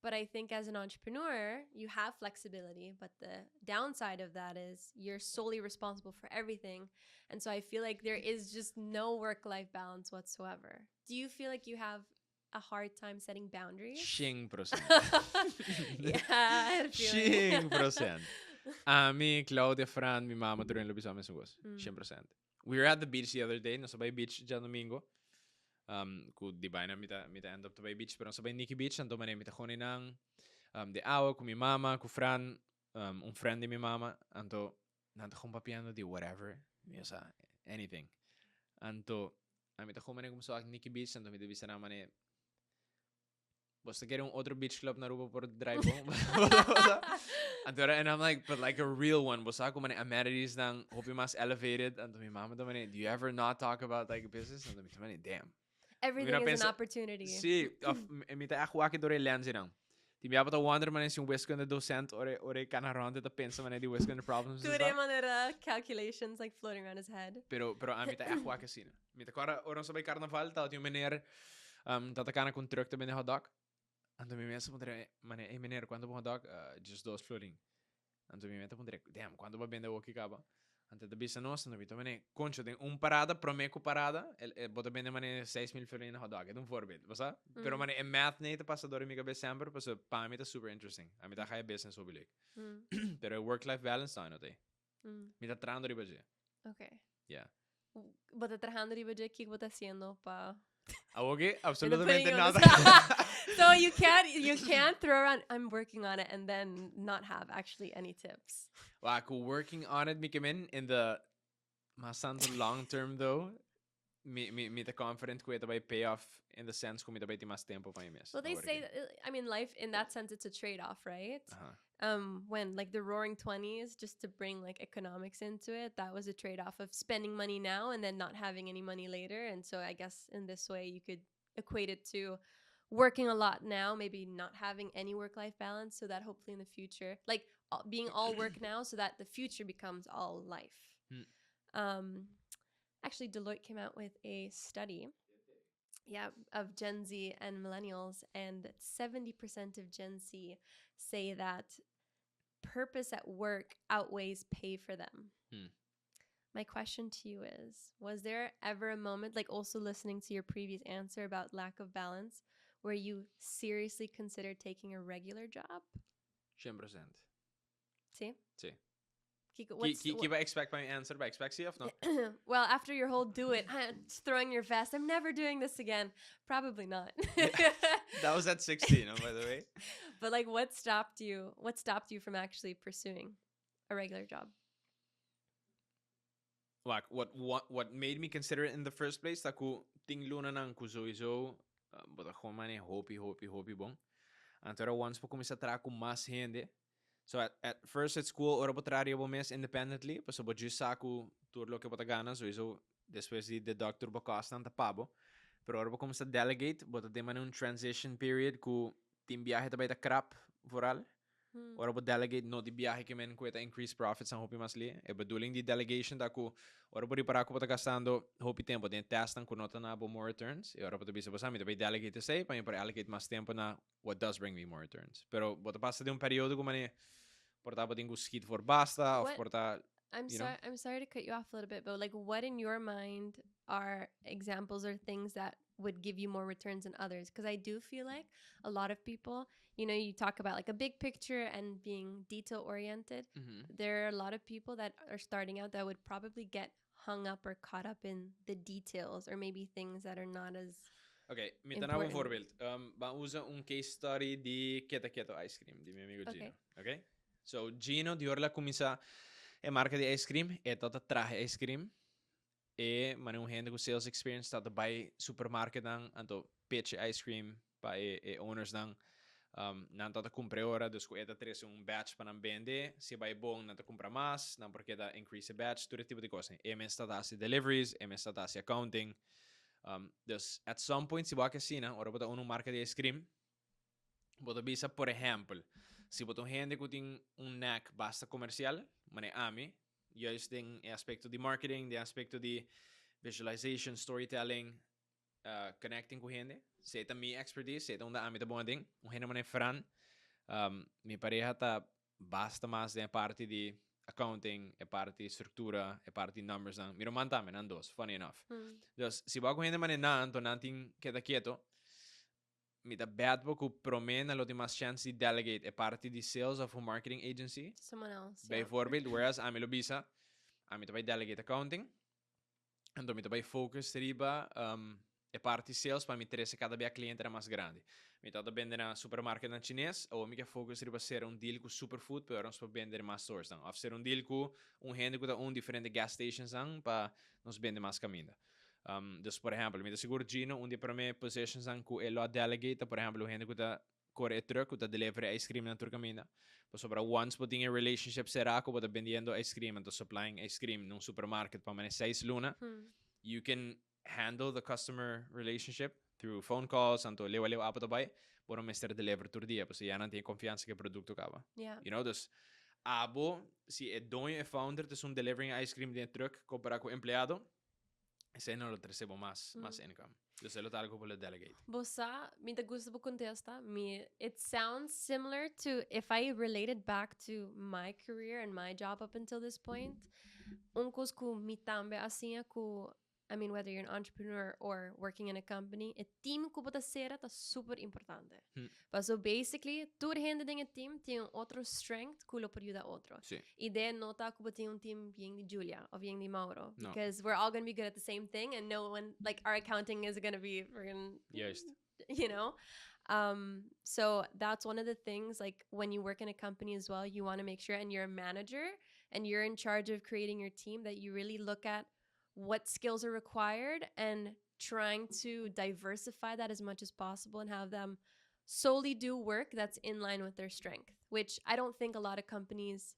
But I think as an entrepreneur, you have flexibility, but the downside of that is you're solely responsible for everything. And so I feel like there is just no work-life balance whatsoever. Do you feel like you have a hard time setting boundaries? 100%. Yeah, I had a feeling. 100%. Me, Claudia, Fran, mi mama, tuloy labi sa amin sugos. 100%. We were at the beach the other day, nasa bay beach dyan domingo. Ku di ba na mita end up to by beach pero sabay Nikki Beach nanto man mita kunin ng de awa ku mi mama ku Fran un friend di mi mama anto nanto kung papiano di whatever sa anything anto mita kumanin kum sa Nikki Beach anto mita bisa na mane basta get un otro beach club na rupa por drive mo anto and I'm like but like a real one basta ko mane amenities nang hope mas elevated anto mi mama do mane do you ever not talk about like business anto mita mane damn. Everything is an opportunity. Sí, mita ako aki dore lenzi nang. Ti mi abata wonder man yung wisco na docent ore kanaronde ta pensa man di wisco na problems. Dure manera calculations like floating around his head. Pero mita ako aki sina. Mita kora oron sabay carnaval ta yung mener tatakana kun truck te bene hotdog. Anto mi mesa pondre mane mener quando bon hotdog just those floating. Anto mi meta pondre damn quando ba bende woki kaba. Antes de bisa nos no vito mane concho de parada promeco parada bota bene mane 6,000 florina hot dog é voorbeeld was dat pero mane in math nee te passa door mi cabeça sempre pas pa mi super interesting a mi ta ga business hobby like pero work life balance no te mi ta trando riba je okay yeah bota trabajando riba je que bota haciendo pa okay absolutamente nada. So you can't throw around I'm working on it and then not have actually any tips. Like working on it, me come in the masando long term though. Me the confident ko ito by payoff in the sense kung ito by ti mas tempo pa yung mes. Well, they say that, I mean, life in that sense it's a trade-off, right? When like the Roaring 20s, just to bring like economics into it, that was a trade-off of spending money now and then not having any money later. And so I guess in this way you could equate it to working a lot now, maybe not having any work-life balance, so that hopefully in the future, like being all work now, so that the future becomes all life. Actually, Deloitte came out with a study, of Gen Z and millennials, and 70% of Gen Z say that purpose at work outweighs pay for them. My question to you is, was there ever a moment, like also listening to your previous answer about lack of balance, where you seriously considered taking a regular job? 100%. See? Sí. Keep expect my answer by expect CF, no? Well, after your whole do it, throwing your vest, I'm never doing this again. Probably not. That was at 16, by the way. But like, what stopped you from actually pursuing a regular job? Like, what made me consider it in the first place? Taku tingluna nang kuzo but ako man hopi bong. Antara once po kumisa tra ko mas hindi. So at first at school ora po trario po mes independently. Paso po just ako turlo ke potagana so después de doctor po costa anta pabo. Pero ora po kumisa delegate but de man un transition period ku tim biyahe tabay ta crap foral. Ora po delegate no di biyahe ke men kueta increase profits ang hopi masli. E bedoeling di delegation da ku ora po di para ko potagastando hopi tempo den test ang kunota na bo more returns. E ora po to bisa pasami tabay delegate say pa para allocate mas tempo na what does bring me more returns. Pero bota passa de un periodo ko mani porta po din skid for basta of porta I'm you know? sorry. I'm sorry to cut you off a little bit, but like, what in your mind are examples or things that would give you more returns than others? Because I do feel like a lot of people, you talk about like a big picture and being detail oriented. There are a lot of people that are starting out that would probably get hung up or caught up in the details or maybe things that are not as Ok, mi dá um important. voorbeeld. Vamos usar case study di Keto Keto Ice Cream, di mio amigo Gino. Okay. Ok? So, Gino, di orla comincia a marca di ice cream, e tata traje ice cream, e mane gente com sales experience tata bij supermarket dan, anto pitch ice cream, pa owners dan, nan tata compre ora, dus ko eta tres batch pa nan vende, se vai bom, nan ta compra mas, nan porque da increase a batch, tudo tipo de coisa. E men tata asi deliveries, e men tata asi accounting. Dus at some point, si baka sina, ora bota marca de ice cream, bota bisa, por ejemplo, si bota gente que tem knack basta comercial, mane ami, juist tem aspecto de marketing, de aspecto de visualization, storytelling, connecting com gente, se tá mi expertise, se tá ami tá bom ding, gente mane fran, mi pareja tá basta mais de parte de accounting, é parte de estrutura, é parte de numbers, não. Miro mantame, não dos, funny enough. Dus, si ba gente mane nan, to nanting queda quieto, mi da bad po ku promen a lot mas chance de delegate, é parte de sales of a marketing agency. Someone else. Bijvoorbeeld, whereas ami lo bisa, ami tabay delegate accounting, and mi tabay focus riba, é parte de sales, para me interessa cada vez cliente era mais grande. Mi tata vender na supermarket na chinês, ou mi que focus riba ser deal com superfood, para nós vender mais stores dan. Of ser deal com gente que tá diferente gas stations dan, para nós vender mais caminho. Dus, por exemplo, mi da seguro Gino, dia para mim positions dan ku elo delegate, por exemplo, gente que tá corre truck, que tá delivery ice cream na turcamina. Pues sobre once putting a relationship será que tá vendiendo ice cream, and supplying ice cream num supermarket para mane 6 luna. You can handle the customer relationship through phone calls, anto lewa apa to bay, pero mister deliver tur dia, pues ya não tem confiança que o produto acaba. Yeah. You know, dus abo, si é dono e founder, dus delivering ice cream de truck, comparar com empleado, esse não lo recebo mais income. Dus ele tá algo para delegate. Bossa, me da gusto bu contesta. It sounds similar to if I related back to my career and my job up until this point. Uncos ku mi tambe assim ku, I mean, whether you're an entrepreneur or working in a company, a team ku bota sera tá super importante. But so basically, tur gente ding a team tem outro strength ku lo pode ajudar outro. Sí. E de nota ku bota team bien de Giulia or bien de Mauro, No. because we're all going to be good at the same thing, and no one, like, our accounting is going to be friggin', Juist. you know. So that's one of the things, like, when you work in a company as well, you want to make sure, and you're a manager and you're in charge of creating your team, that you really look at what skills are required and trying to diversify that as much as possible and have them solely do work that's in line with their strength, which I don't think a lot of companies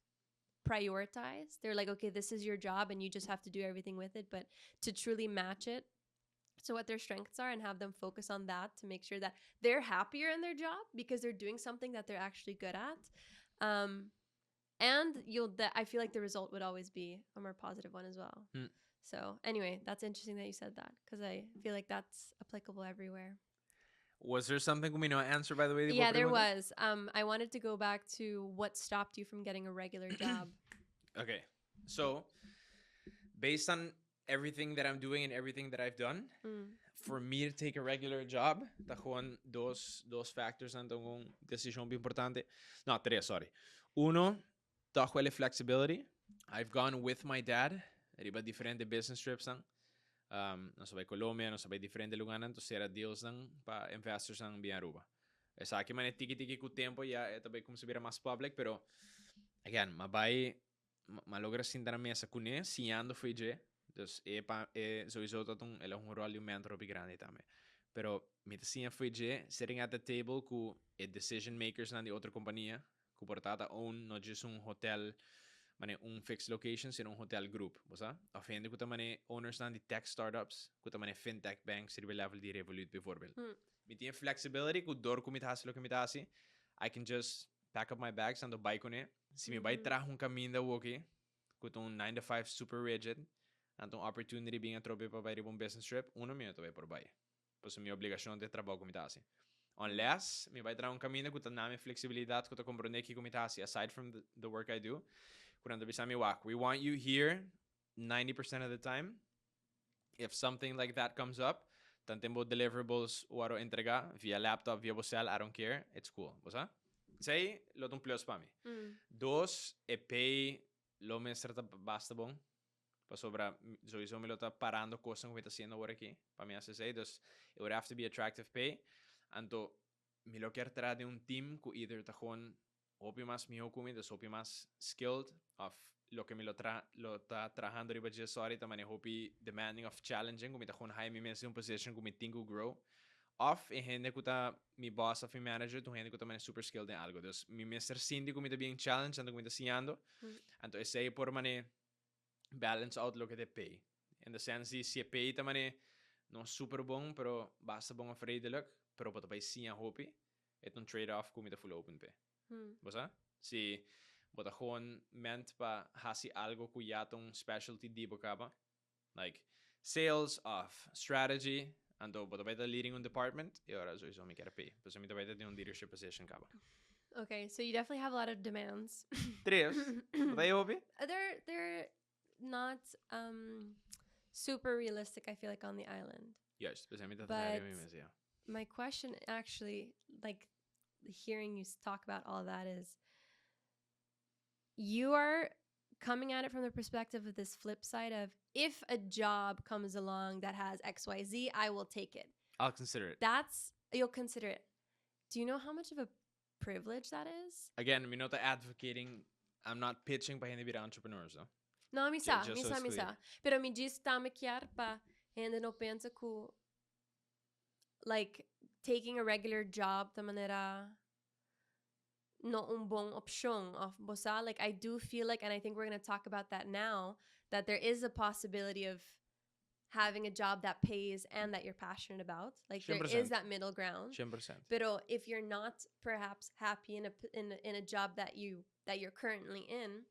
prioritize. They're like, okay, this is your job and you just have to do everything with it. But to truly match it to what their strengths are and have them focus on that to make sure that they're happier in their job because they're doing something that they're actually good at. And I feel like the result would always be a more positive one as well. So anyway, that's interesting that you said that, because I feel like that's applicable everywhere. Was there something we know answer, by the way? Yeah, there was. I wanted to go back to what stopped you from getting a regular job. Okay. So, based on everything that I'm doing and everything that I've done, for me to take a regular job, tá gewoon dos factors aan een decisão bem importante. No, tres, sorry. Uno, tá gewoon flexibility. I've gone with my dad. Riba diferente business trips dan. Nós vai Colombia, nós vai diferente lugar, então era deals dan para investors dan bem Aruba. Essa aqui mané tiki com o tempo já é também como se vira mais public, pero again, ma logra sentar na mesa com ele, sinhando foi je. Dus sowieso dat ele é rol de mentor bem grande também. Pero met sinha foi je, sitting at the table com decision makers na de outra companhia, com portada own, not just hotel, mané fixed location, sino hotel group, bosa? Of gente que mané owners na de tech startups, que mané fintech banks, sirve level de Revolut bijvoorbeeld. Met die flexibility, que door lo que I can just pack up my bags and the bike on it. Si me vai trajo caminho da woki, que 9 to 5 super rigid, and opportunity being a trope para ir business trip, 1 minuto vai por baie. Pues minha obrigação de trabalho como Unless me vai trazer caminho que tá na minha flexibilidade, que tô compreendendo que como aside from the work I do, Kurang tabi sa mi wak. We want you here 90% of the time. If something like that comes up, tantembo deliverables waro entrega via laptop, via bocel, I don't care. It's cool. Bosa? Say, lot un plus pa mi. Dos, e pay lo mestra basta bom. Pa sobra, sowieso me lo tá parando coisa que tá haciendo ahora aqui. Pa mi hace say, dus, it would have to be attractive pay. Anto, me lo quer tra de un team ku either ta gewoon hopi mas mi hokumi, dus hopi mas skilled of lo que me lo tá trabajando riba de sorry, ta mane hopi demanding of challenging, kumi ta gewoon high mi messi un position kumi tingu grow. Of e gente que tá mi boss of mi manager, tu gente que também é super skilled em algo. Dus mi Mr. Cindy como tá bem challenge, ando como tá ensinando. Então esse aí por mané balance out lo que te pay. In the sense de se pay também não super bom, pero basta bom afredelijk, pero para pai sim a hopi, é um trade off como tá full open pay. Bosa? Se bota gewoon ment pa hasi algo que já um specialty di bocaba, like sales of strategy. Ando, but about leading un department, e ora sowieso mi quer pay. Pues mi about in un leadership position kaba. Okay, so you definitely have a lot of demands. Tres. What are you hoping? They're not super realistic, I feel like, on the island. Yes, pues mi But my question actually, like hearing you talk about all that, is you are coming at it from the perspective of this flip side of, if a job comes along that has XYZ, I will take it. I'll consider it. You'll consider it. Do you know how much of a privilege that is? Again, me not advocating, I'm not pitching para gente virar entrepreneurs, no? No, misa. Pero mi diz tá me chiar pa gente no pensa que, like, taking a regular job de manera no un bon option of bosa. Like, I do feel like, and I think we're going to talk about that now, that there is a possibility of having a job that pays and that you're passionate about. Like, 100%. There is that middle ground. 100%. But if you're not perhaps happy in a job that you're currently in,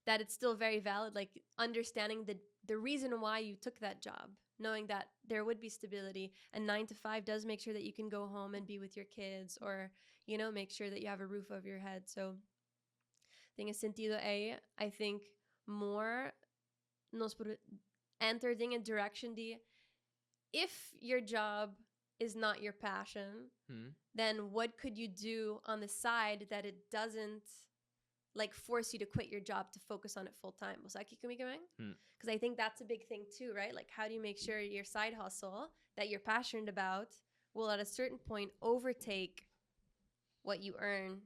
that it's still very valid. Like, understanding the reason why you took that job, knowing that there would be stability, and 9 to 5 does make sure that you can go home and be with your kids, or, you know, make sure that you have a roof over your head. So, tenga sentido I think more nos enter in a direction de, if your job is not your passion, then what could you do on the side that it doesn't, like, force you to quit your job to focus on it full time? Because I think that's a big thing too, right? Like, how do you make sure your side hustle that you're passionate about will at a certain point overtake what you earn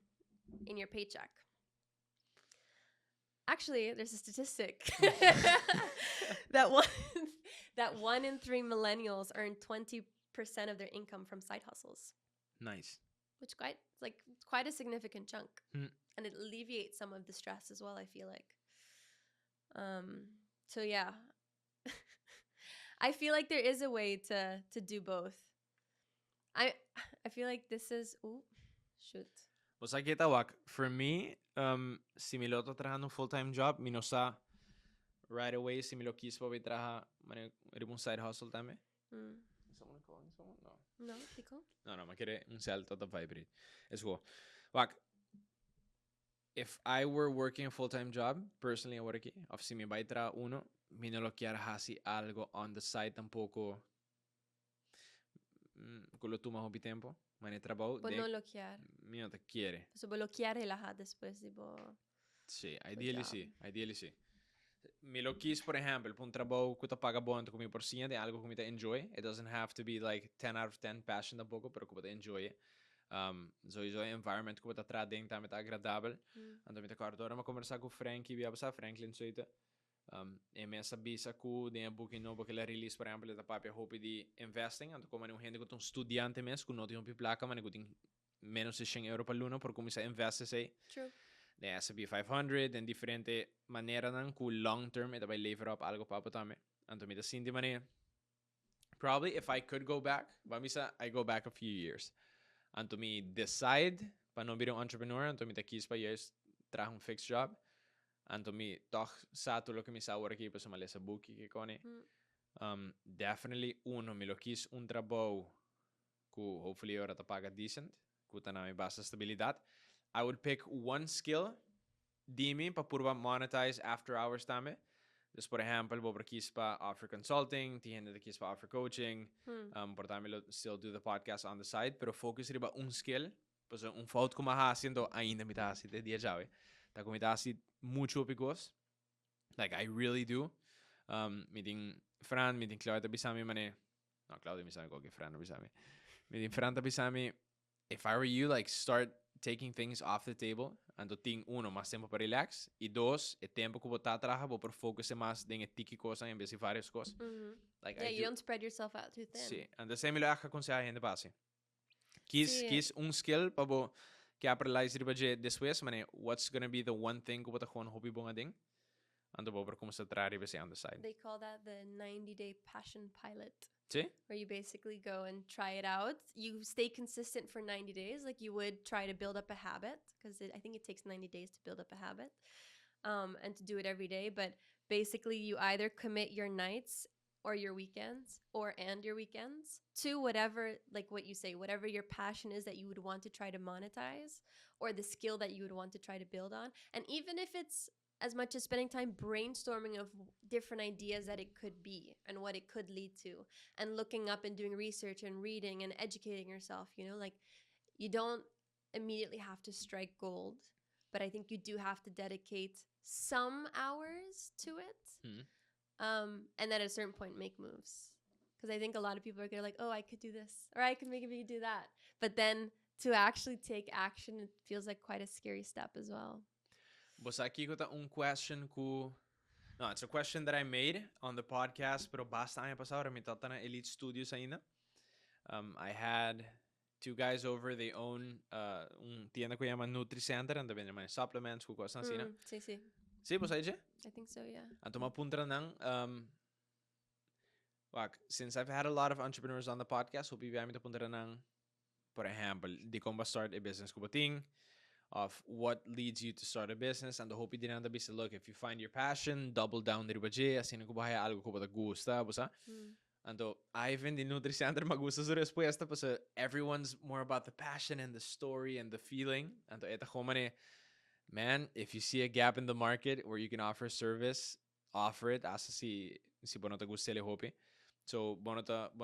in your paycheck? Actually, there's a statistic that one in 3 millennials earn 20% of their income from side hustles. Nice. Which it's quite a significant chunk. And it alleviates some of the stress as well, I feel like. So yeah. I feel like there is a way to do both. I feel like this is shoot. Você kita wak, for me, si mi lo tô trabajando un full-time job, mi no sa right away si mi lo quis pa trabajar un side hustle também. Someone calling someone? No. No, tico. No, ma quiere un salto da vibrate. Es go. Wak, if I were working a full-time job, personally ahora aquí, of si mi vai tra uno, mi no lo quiero hasi algo on the side tampoco. Quello tu ma hobby tempo. Mane trabajo. Pues no lo quiere. Mi no te quiere. So, lo quiere relajar después, tipo. Sí, ideally sí. Me lo quis, por ejemplo, por un trabajo que te paga bon, como por cien de algo que te enjoy. It doesn't have to be like 10 out of 10 passion tampoco, pero que te enjoy. Sowieso environment que te tra ding también agradável. Ando me te acordo ahora me conversar com Frankie, via passar Franklin soita. E me sabisa que de booking no porque la release por exemplo da papia hope di investing, ando como um gente que um estudante mesmo que não tem placa, mas que tem menos de 100 euro por luno por começar a investir sei. True. De S&P 500 en diferente manera dan que long term eta vai lever up algo para também. Ando me da sim de maneira. Probably if I could go back, vamisa I go back a few years. Ando me decide para não virar entrepreneur, ando me da quis para years trabalhar fixed job. Anto mi toch sa tu lo que mi sa ahora aquí pues malesa buki que cone. Definitely uno mi lo quis un trabajo que hopefully ahora te paga decent, que ta na mi basta stabilidad. I would pick one skill dimi pa purba monetize after hours tame. Dus por ejemplo, bober kispa offer consulting, tiende de kispa offer coaching, por tame still do the podcast on the side, pero focus riba un skill, pues un fout como haciendo ainda me tá assim de dia já, tá como tá assim muito picos. Like I really do. Meeting Fran, meeting Claudia bisami mane. No, Claudia bisami ko Fran bisami. Meeting Fran bisami. If I were you, like start taking things off the table. Ando ting uno, más tempo para relax. Y dos, el tempo que botar trabaja, vou por focus más en tiki cosa en vez de varias cosas. Like yeah, you don't spread yourself out too thin. Sí, ando se me lo haga consejar a gente base. Kies un skill pa bo capitalize riba je después, mane, what's gonna be the one thing que bota gewoon hobby bonga ding? Ando bober como se trae riba se on the side. They call that the 90-day passion pilot. Sí? Where you basically go and try it out. You stay consistent for 90 days, like you would try to build up a habit, because I think it takes 90 days to build up a habit, and to do it every day. But basically, you either commit your nights or your weekends and your weekends to whatever, like what you say, whatever your passion is that you would want to try to monetize, or the skill that you would want to try to build on. And even if it's as much as spending time brainstorming of different ideas that it could be and what it could lead to, and looking up and doing research and reading and educating yourself, you know, like you don't immediately have to strike gold, but I think you do have to dedicate some hours to it. And then at a certain point make moves. Because I think a lot of people are like, oh, I could do this, or I could maybe do that. But then to actually take action, it feels like quite a scary step as well. Pues aquí ko ta un question ku. No, it's a question that I made on the podcast, pero basta año pasado, mi tata na Elite Studios ainda. I had two guys over, they own un tienda que llama NutriCenter, and they venden supplements, ku cosas así, na. Sí, sí. Sí, pues aí, I think so, yeah. Anto mapunta nang, since I've had a lot of entrepreneurs on the podcast, hope you to punta nang, por ejemplo, di como start a business kubating, of what leads you to start a business, and the hope you didn't be say, look, if you find your passion, double down the ribaje, así ko bahaya algo ko bata gusta, busa. And I've in the NutriCenter magusta su respuesta, pues everyone's more about the passion and the story and the feeling. And eta homane, man, if you see a gap in the market where you can offer service, offer it. Asa si bono ta gusta le hopi. So bono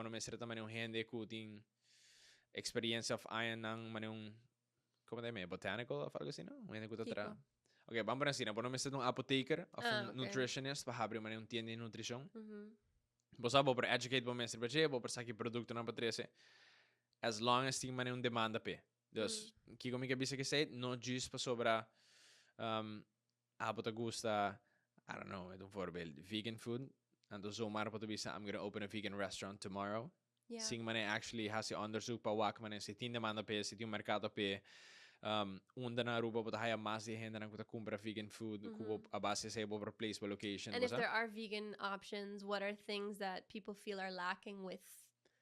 me serta mane un hende kuting experience of ayan ng mane un como te me botanical of algo así, no? Okay, vamos a decir, bono me serta un apotheker of un nutritionist pa habri mane un tienda de nutrition. Bosa bo per educate bo mestre bache bo per saki produkto na patrese as long as ting mane un demanda pe. Dus kiko mi kabisa que say no juice pa sobra abota gusta, I don't know, un voorbeeld vegan food. And zo maar pa to bisa I'm gonna open a vegan restaurant tomorrow. Yeah. Sing mane actually has onderzoek pa wak mane se tin demanda pe, se tin mercado pe. Unda na ruba but haya mas de henda nang kuta kumpra vegan food kubo abase sa over place by location. And if there are vegan options, what are things that people feel are lacking with,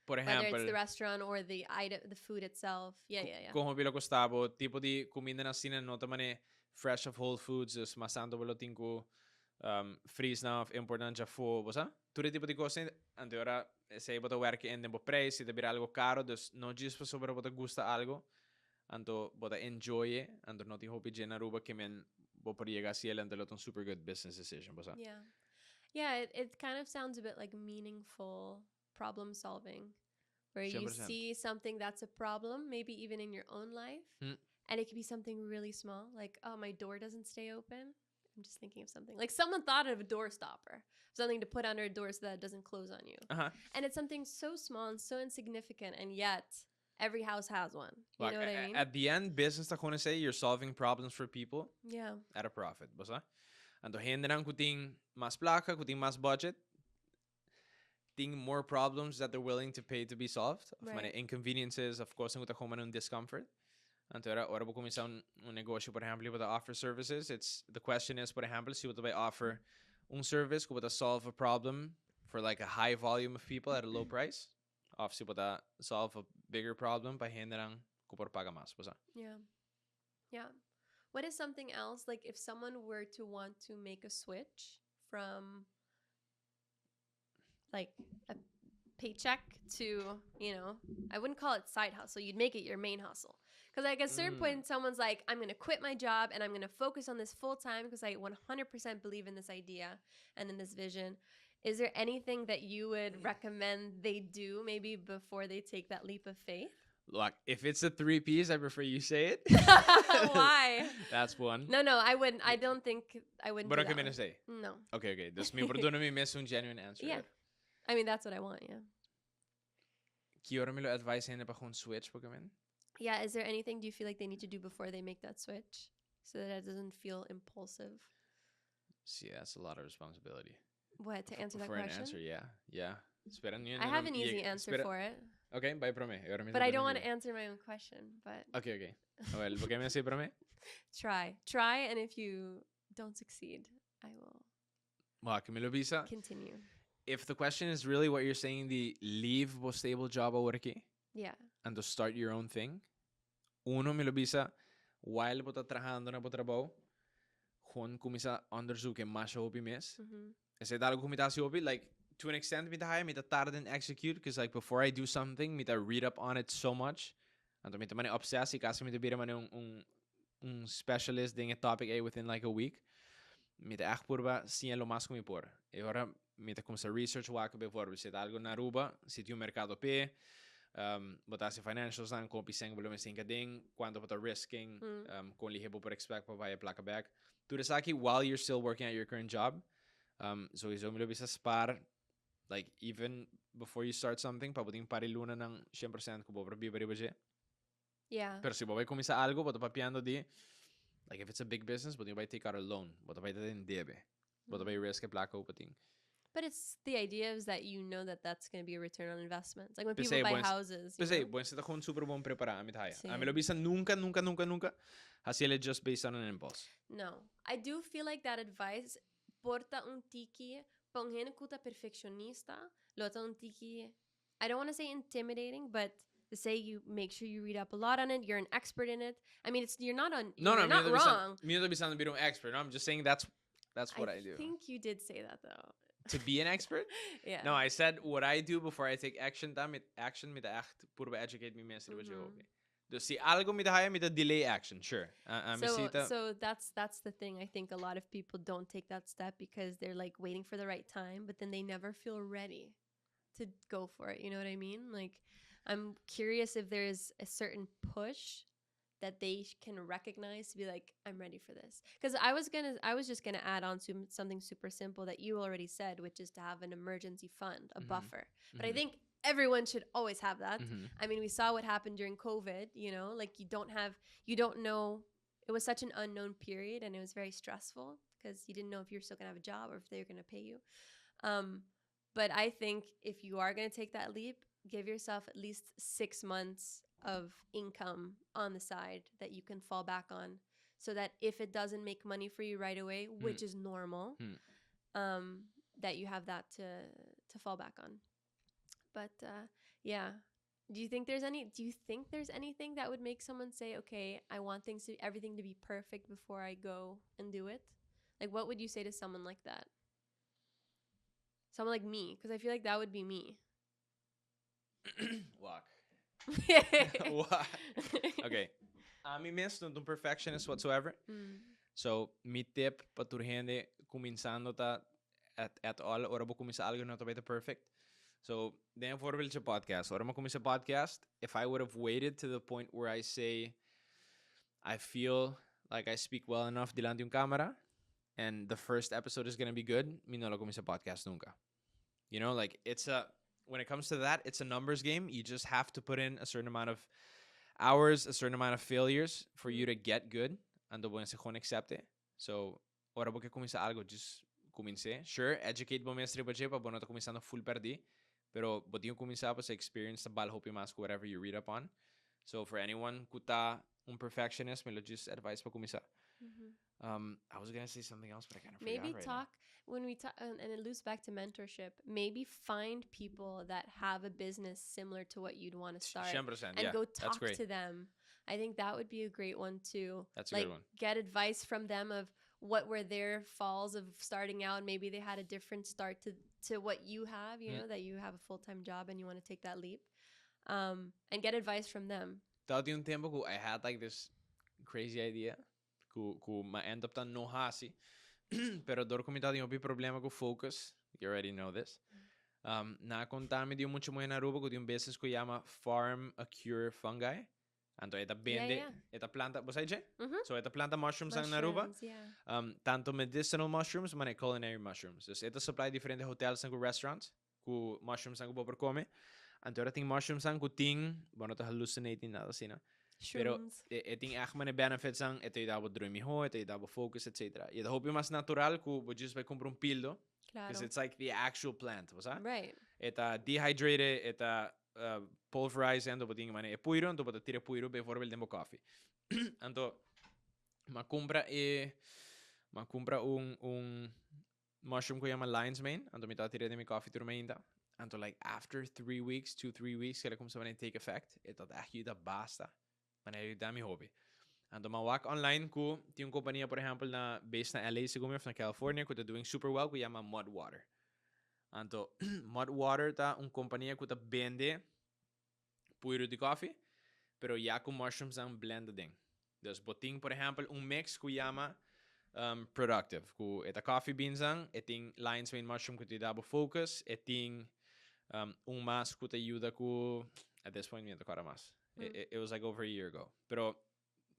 por ejemplo, whether it's the restaurant or the item, the food itself? Yeah. Como bilo costabo, tipo di comida na sina nota mane fresh of Whole Foods, dus masando bilo tinko freeze na of important ja fo, bosa? Tudo tipo de coisa, ante ora se bota werke en den bo prijs, se algo caro, dus no just sobre bota gusta algo. Anto bota enjoy it, anto not die hopi jena ruba que men bo por llega cielo ante lot un super good business decision, bosa. Yeah, it kind of sounds a bit like meaningful problem solving, where 100%. You see something that's a problem, maybe even in your own life, and it could be something really small, like, oh, my door doesn't stay open. I'm just thinking of something. Like someone thought of a door stopper, something to put under a door so that it doesn't close on you. And it's something so small and so insignificant, and yet every house has one. You know what I mean? At the end, business ta kone say you're solving problems for people. Yeah. At a profit, bosa. Anto hende nang kuting mas plaka, kuting mas budget. Ting more problems that they're willing to pay to be solved. Of many inconveniences, of course, nguta koma nun discomfort. Anto ora bo kumisa un negosyo, por ejemplo, with the offer services. It's the question is, por ejemplo, si what I offer un service ko bota solve a problem for like a high volume of people at a low price. Of si bota solve a bigger problem pa hende nang ko por paga mas, bosa. Yeah. What is something else, like if someone were to want to make a switch from like a paycheck to, you know, I wouldn't call it side hustle. You'd make it your main hustle. Because like at a certain point, someone's like, I'm going to quit my job and I'm going to focus on this full time because I 100% believe in this idea and in this vision. Is there anything that you would recommend they do maybe before they take that leap of faith? Look, if it's a 3 Ps, I prefer you say it. Why? That's one. No, I wouldn't. I don't think I wouldn't. But do okay, that me one. say. No. Okay. Dus mi perdono mi miss un genuine answer. Yeah. I mean, that's what I want, yeah. Kiora milo advice henne pa gewoon switch po kamen. Yeah, is there anything do you feel like they need to do before they make that switch so that it doesn't feel impulsive? See, that's a lot of responsibility. What, to answer that for question? an answer, yeah. I have an easy answer for it. Okay, bye para me. But I don't want to answer my own question, but... Okay. Well, ¿por qué me say para me? Try, and if you don't succeed, I will continue. If the question is really what you're saying, the leave a stable job already, yeah, and to start your own thing, uno me lo bisa, while po trabajando na po trabaho, gewoon kumisa onderzoeken mas hopi mes. Ese dalo kumita si hopi, like, to an extent, mita haya, mita tarde and execute, because like before I do something, mita read up on it so much, and mita mani obsess, y kasi mita bira mani un specialist ding a topic A within like a week. Mita echt purba, siya lo mas kumi por. E ora, mita kumisa research waka before, se algo na Aruba, sitio mercado P, botas financials dan, kompi seng volume sinka ding, quanto pata risking, kon lihebo por expect pa via plaka back. To the saki, while you're still working at your current job, sowieso milo bisa spar, like even before you start something, pabuting pari luna ng 100% ko bo bibari budget. Yeah. Pero si babay kumisa algo, boto papiando di, like if it's a big business, boto bay take out a loan, boto bay tatin debe, boto bay risk a plaka upating. But it's the idea is that you know that that's going to be a return on investment. Like when people buy houses. Buen sita gewoon super bon preparado mit haya. A me lo bisa nunca hasile just based on an impulse. No. I do feel like that advice porta un tiki ponghen kuta perfeccionista, lota un tiki. I don't want to say intimidating, but to say you make sure you read up a lot on it, you're an expert in it. I mean, you're not wrong. Me no bisa be an expert. No, I'm just saying that's what I do. I think you did say that though. To be an expert? Yeah. No, I said what I do before I take action. Mit echt purba educate me mensen wat je hoort. Dus si algo mit haya mit delay action, sure. So that's the thing. I think a lot of people don't take that step because they're like waiting for the right time, but then they never feel ready to go for it. You know what I mean? Like, I'm curious if there's a certain push that they can recognize to be like, I'm ready for this. Because I was just gonna add on to something super simple that you already said, which is to have an emergency fund, a buffer. But I think everyone should always have that. I mean, we saw what happened during COVID, you know, like you don't know, it was such an unknown period and it was very stressful because you didn't know if you were still gonna have a job or if they were gonna pay you. But I think if you are gonna take that leap, give yourself at least 6 months of income on the side that you can fall back on so that if it doesn't make money for you right away, which is normal, that you have that to fall back on. But yeah, do you think there's anything that would make someone say, okay, I want everything to be perfect before I go and do it? Like, what would you say to someone like that? Someone like me, because I feel like that would be me. Walk. Okay. Mi miss no perfectionist whatsoever. So, mi tip paturhende kuminsando ta at all ora bo kumisa algo na to be perfect. So, then voorbeeld je podcast. Ora mo kumisa podcast, if I would have waited to the point where I say I feel like I speak well enough delante un camera and the first episode is going to be good, mi no lo kumisa podcast nunca. You know, like when it comes to that, it's a numbers game. You just have to put in a certain amount of hours, a certain amount of failures for you to get good. Ando bueno se gewoon accepte. So, ora bo que kumisa algo, just kuminse. Sure, educate bo mestre pa je pa bono ta kumisando full perdi. Pero botinho kumisa pa sa experience sa bal hopi mas whatever you read up on. So, for anyone kuta un perfectionist, me lo just advice pa kumisa. I was gonna say something else, but I kind of forgot. Maybe talk when we talk, and it loops back to mentorship. Maybe find people that have a business similar to what you'd want to start, 100%, and go talk to them. I think that would be a great one too. That's a good one. Get advice from them of what were their falls of starting out. Maybe they had a different start to what you have. You know, that you have a full-time job and you want to take that leap, and get advice from them. Tawag yung tempo ko, I had like this crazy idea. Ku ma-end up tan no hasi. Pero door ko mitad yung problema ko focus. You already know this. Nakontami di mucho mo na Aruba ko yung business ko yama Farm a Cure Fungi. Anto eta bende, eta planta, bosay je? So eta planta mushrooms ang Aruba. Tanto medicinal mushrooms, mane culinary mushrooms. Dus eta supply diferente hotels ang restaurants ku mushrooms ang por come. Anto era ting mushrooms ang ku ting, bueno ta hallucinating nada sina. Pero eting echt mane benefits ang eta idabo dormir ho, eta idabo focus, etc. E da hope mas natural ku bo just vai comprar pildo. Because it's like the actual plant, was that? Right. Eta dehydrated, eta pulverized, ando boting mane e puiro, ando bota tira puiro bijvoorbeeld demo coffee. Ando ma compra un mushroom ko llama lion's mane, ando mita tira demi coffee tur mainda. Ando like after 3 weeks, 2-3 weeks, kaya kom sa mane take effect. Eta da basta. Mane da mi hobby. Ando mawak online ko, yung kompanya, por example, na based na LA siguro na California, ko ta doing super well, ko yama Mud Water. Anto, Mud Water ta un kompanya ko ta bende puiro de coffee, pero ya com mushrooms ang blend ding. Dus boting, por example, un mix ko yama productive. Ko eta coffee beans ang, eting lion's mane mushroom ko ti dabo focus, eting un mas ko ta yuda ko, at this point, miento kara mas. It was like over a year ago. Pero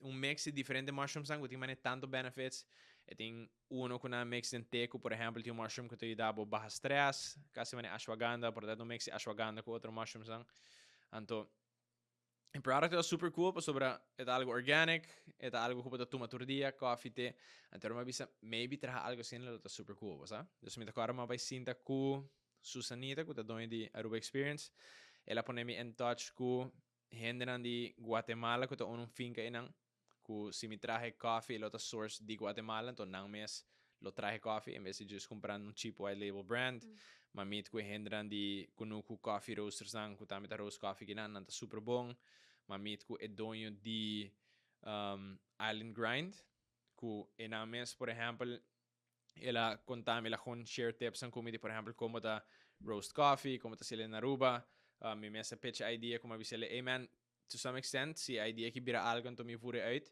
un mix de diferentes mushrooms ang kuting mane tanto benefits. Eting uno kuna mix din te ko, por ejemplo, yung mushroom ko to dabo baja stress, kasi mane ashwagandha, por tanto mix ashwagandha ko otro mushrooms ang. Anto, el product was super cool, pa sobra eta algo organic, eta algo ko pa tumaturdia, coffee te. Anto mabisa maybe traha algo sinla lo ta super cool, basa? Dus mi ta kara mabay sinta ko Susanita ko ta doin di Aruba experience. Ela pone mi in touch ko hendenan di Guatemala ko ta unong finca inang. Ku si mi traje coffee lo ta source di Guatemala, to nang mes lo traje coffee en vez de just comprando un cheap white label brand. Mamit ko hendran di kunuku coffee roasters nang ku tamita roast coffee kinan nanta super bong. Mamit ko edonyo di island grind ku enames por ejemplo ela contame la con share tips ang kumiti por ejemplo como ta roast coffee, como ta sila na Aruba. Mi mesa pitch idea como bisele hey man, to some extent, si idea ki bira algo to mi voeren uit.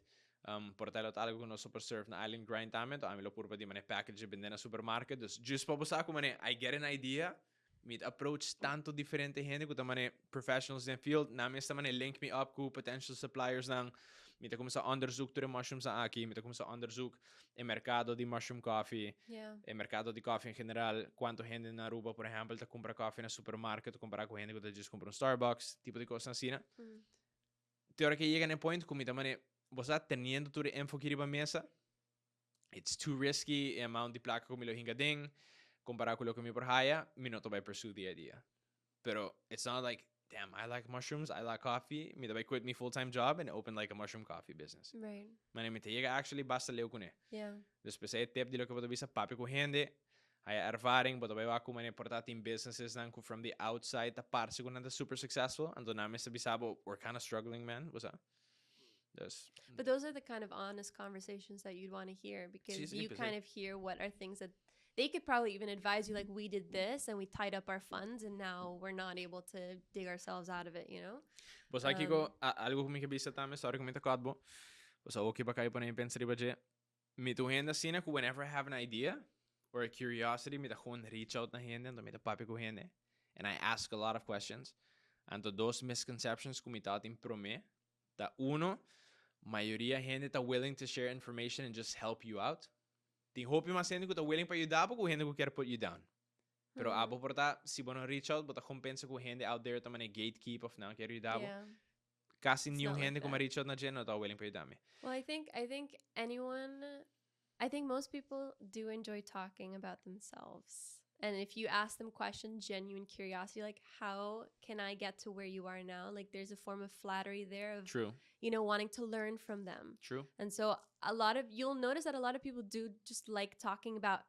Portalo algo no super surf na island grind tamen, to amilo purpa di mane package bende na supermarket. Dus just pabusa ko mane, I get an idea. Meet approach tanto diferente gente, kuta mane professionals in field. Namin sa mane link me up ku potential suppliers ng Mita kom sa onderzoek to de mushrooms sa aki, mita kom sa onderzoek en mercado di mushroom coffee, en mercado di coffee in general, quanto gente na Aruba, por ejemplo, ta compra coffee na supermarket, o compra con gente que just compra un Starbucks, tipo de cosas así, ¿no? Teora que llega en el point, como mane, vos estás teniendo tu info kiri ba mesa, it's too risky, amount di placa como lo hinga ding, comparado con lo que mi por haya, mi no to by pursue the idea. Pero it's not like, damn, I like mushrooms, I like coffee. Me I quit my full-time job and open like a mushroom coffee business. Right. Mane me te llega actually basta leo kune. Yeah. Dus pe se tip di lo que boto bisa papi ko hende. Haya ervaring, boto ba ko mane portati in businesses nan ko from the outside ta parse ko nanda super successful. Ando namin sa bisabo, we're kind of struggling, man. What's that? But those are the kind of honest conversations that you'd want to hear, because you kind of hear what are things that they could probably even advise you, like, we did this and we tied up our funds and now we're not able to dig ourselves out of it, you know? Pues aquí ko, algo ko mi kabisa tame, sorry ko mi takadbo. Pues okay pa kayo pa na yung pensari ba je. Mi tu henda sina ko whenever I have an idea or a curiosity, mi ta kon reach out na hende, mi ta papi ko hende. And I ask a lot of questions. And to those misconceptions ko mi tatin prome, ta uno, mayoría gente ta willing to share information and just help you out. Ting hope mas gente ko ta willing pa ayudar ko gente ko quer put you down. Pero abo porta si bono reach out, bota compensa ko gente out there ta mane gatekeep of na quer ayudar. Yeah. Kasi new gente ko ma-reach out na dyan, no ta willing pa ayudar me. Well, I think most people do enjoy talking about themselves. And if you ask them questions, genuine curiosity, like, how can I get to where you are now? Like, there's a form of flattery there of, True. you know, wanting to learn from them. True. And so you'll notice that a lot of people do just like talking about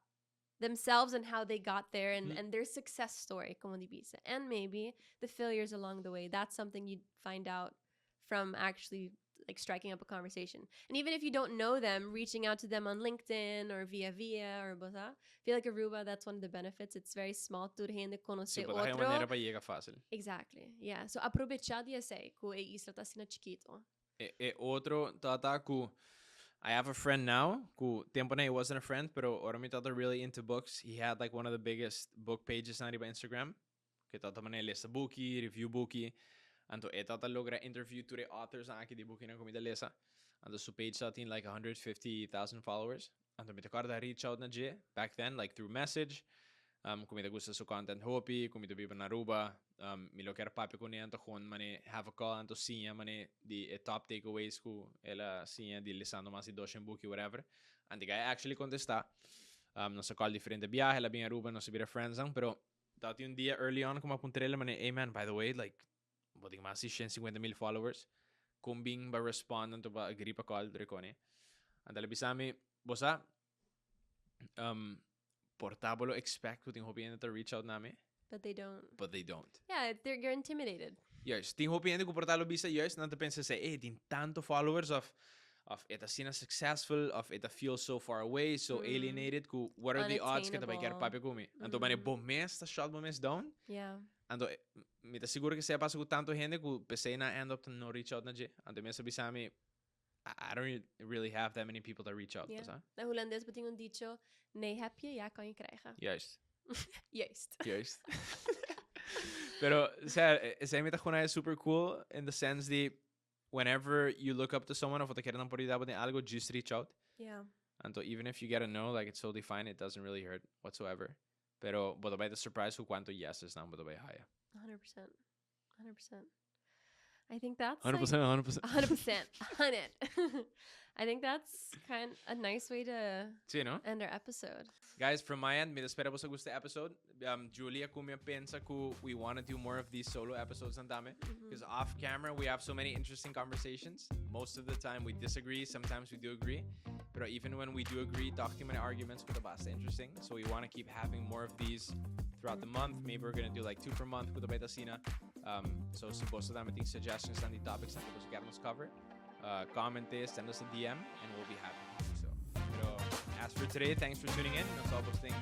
themselves and how they got there and their success story, como dice. And maybe the failures along the way. That's something you'd find out from actually like striking up a conversation. And even if you don't know them, reaching out to them on LinkedIn or via or bosa. I feel like Aruba, that's one of the benefits. It's very small. Tu rende conoce Sim, pode dar uma outro. maneira para chegar fácil. Exactly. Yeah. So aprovechar dia sei que a isla tá sendo chiquito. E outro, tata, ku I have a friend now, ku tempo na he wasn't a friend, pero ahora me tata really into books. He had like one of the biggest book pages na riba Instagram. Que tata man lesa bookie, review bookie. Anto e tata logra interview to the authors na aki di bookie na kumita lesa. Anto su page sa tin like 150,000 followers. Anto me takarda reach out na je back then like through message. Kumita gusta su content hopi, kumita biba na Aruba. Mi lo quer papi ko niya anto kon mane have a call anto siya mane di top takeaways ko ela siya di lisando mas di doshen buki whatever. And the guy actually contesta. No sa call diferente biyahe la binga Aruba no sa bira friends ang pero dati un dia early on ko mapuntere mane hey man by the way like boting mas si 150,000 followers kumbing ba respond anto ba agree pa call drekone. Andala bisami bosa portable expect ko ting hopi to reach out nami. But they don't. But they don't. Yeah, you're intimidated. Yes, ting hopi ko portalo bisa yes na te pensa say eh din tanto followers of it has seen successful of it feels so far away so alienated ku what are the odds que te vai quer papi kumi anto mane bomes ta shot bomes down Yeah. anto me ta seguro que sepa ku tanto gente ku pese na end up to no reach out na je anto me sabi sami I don't really have that many people that reach out. Yeah. Tá? Na Holandes beting een dicho, nee heb je, ja kan je krijgen. Juist. Juist. Juist. Pero, essa meta gewoon is super cool in the sense that whenever you look up to someone of wat quer dan por idade de algo, just reach out. Yeah. And so even if you get a no, like it's totally fine. It doesn't really hurt whatsoever. Pero, bodo by the surprise who cuánto yeses na bodo by haya. 100%. 100%. I think that's 100%, like 100%. 100%. 100. I think that's kind of a nice way to Sí, no? end our episode. Guys, from my end, me espero vos guste episode. Giulia, kumia pensa ku we want to do more of these solo episodes and dame. Because off camera, we have so many interesting conversations. Most of the time, we disagree. Sometimes we do agree. But even when we do agree, talking many arguments with the basta interesting. So we want to keep having more of these throughout the month. Maybe we're going to do like 2 per month with the beta sina. So supposed to them, I think suggestions on the topics that we get us covered. Comment this, send us a DM, and we'll be happy to do so. Pero as for today, thanks for tuning in. That's all those things.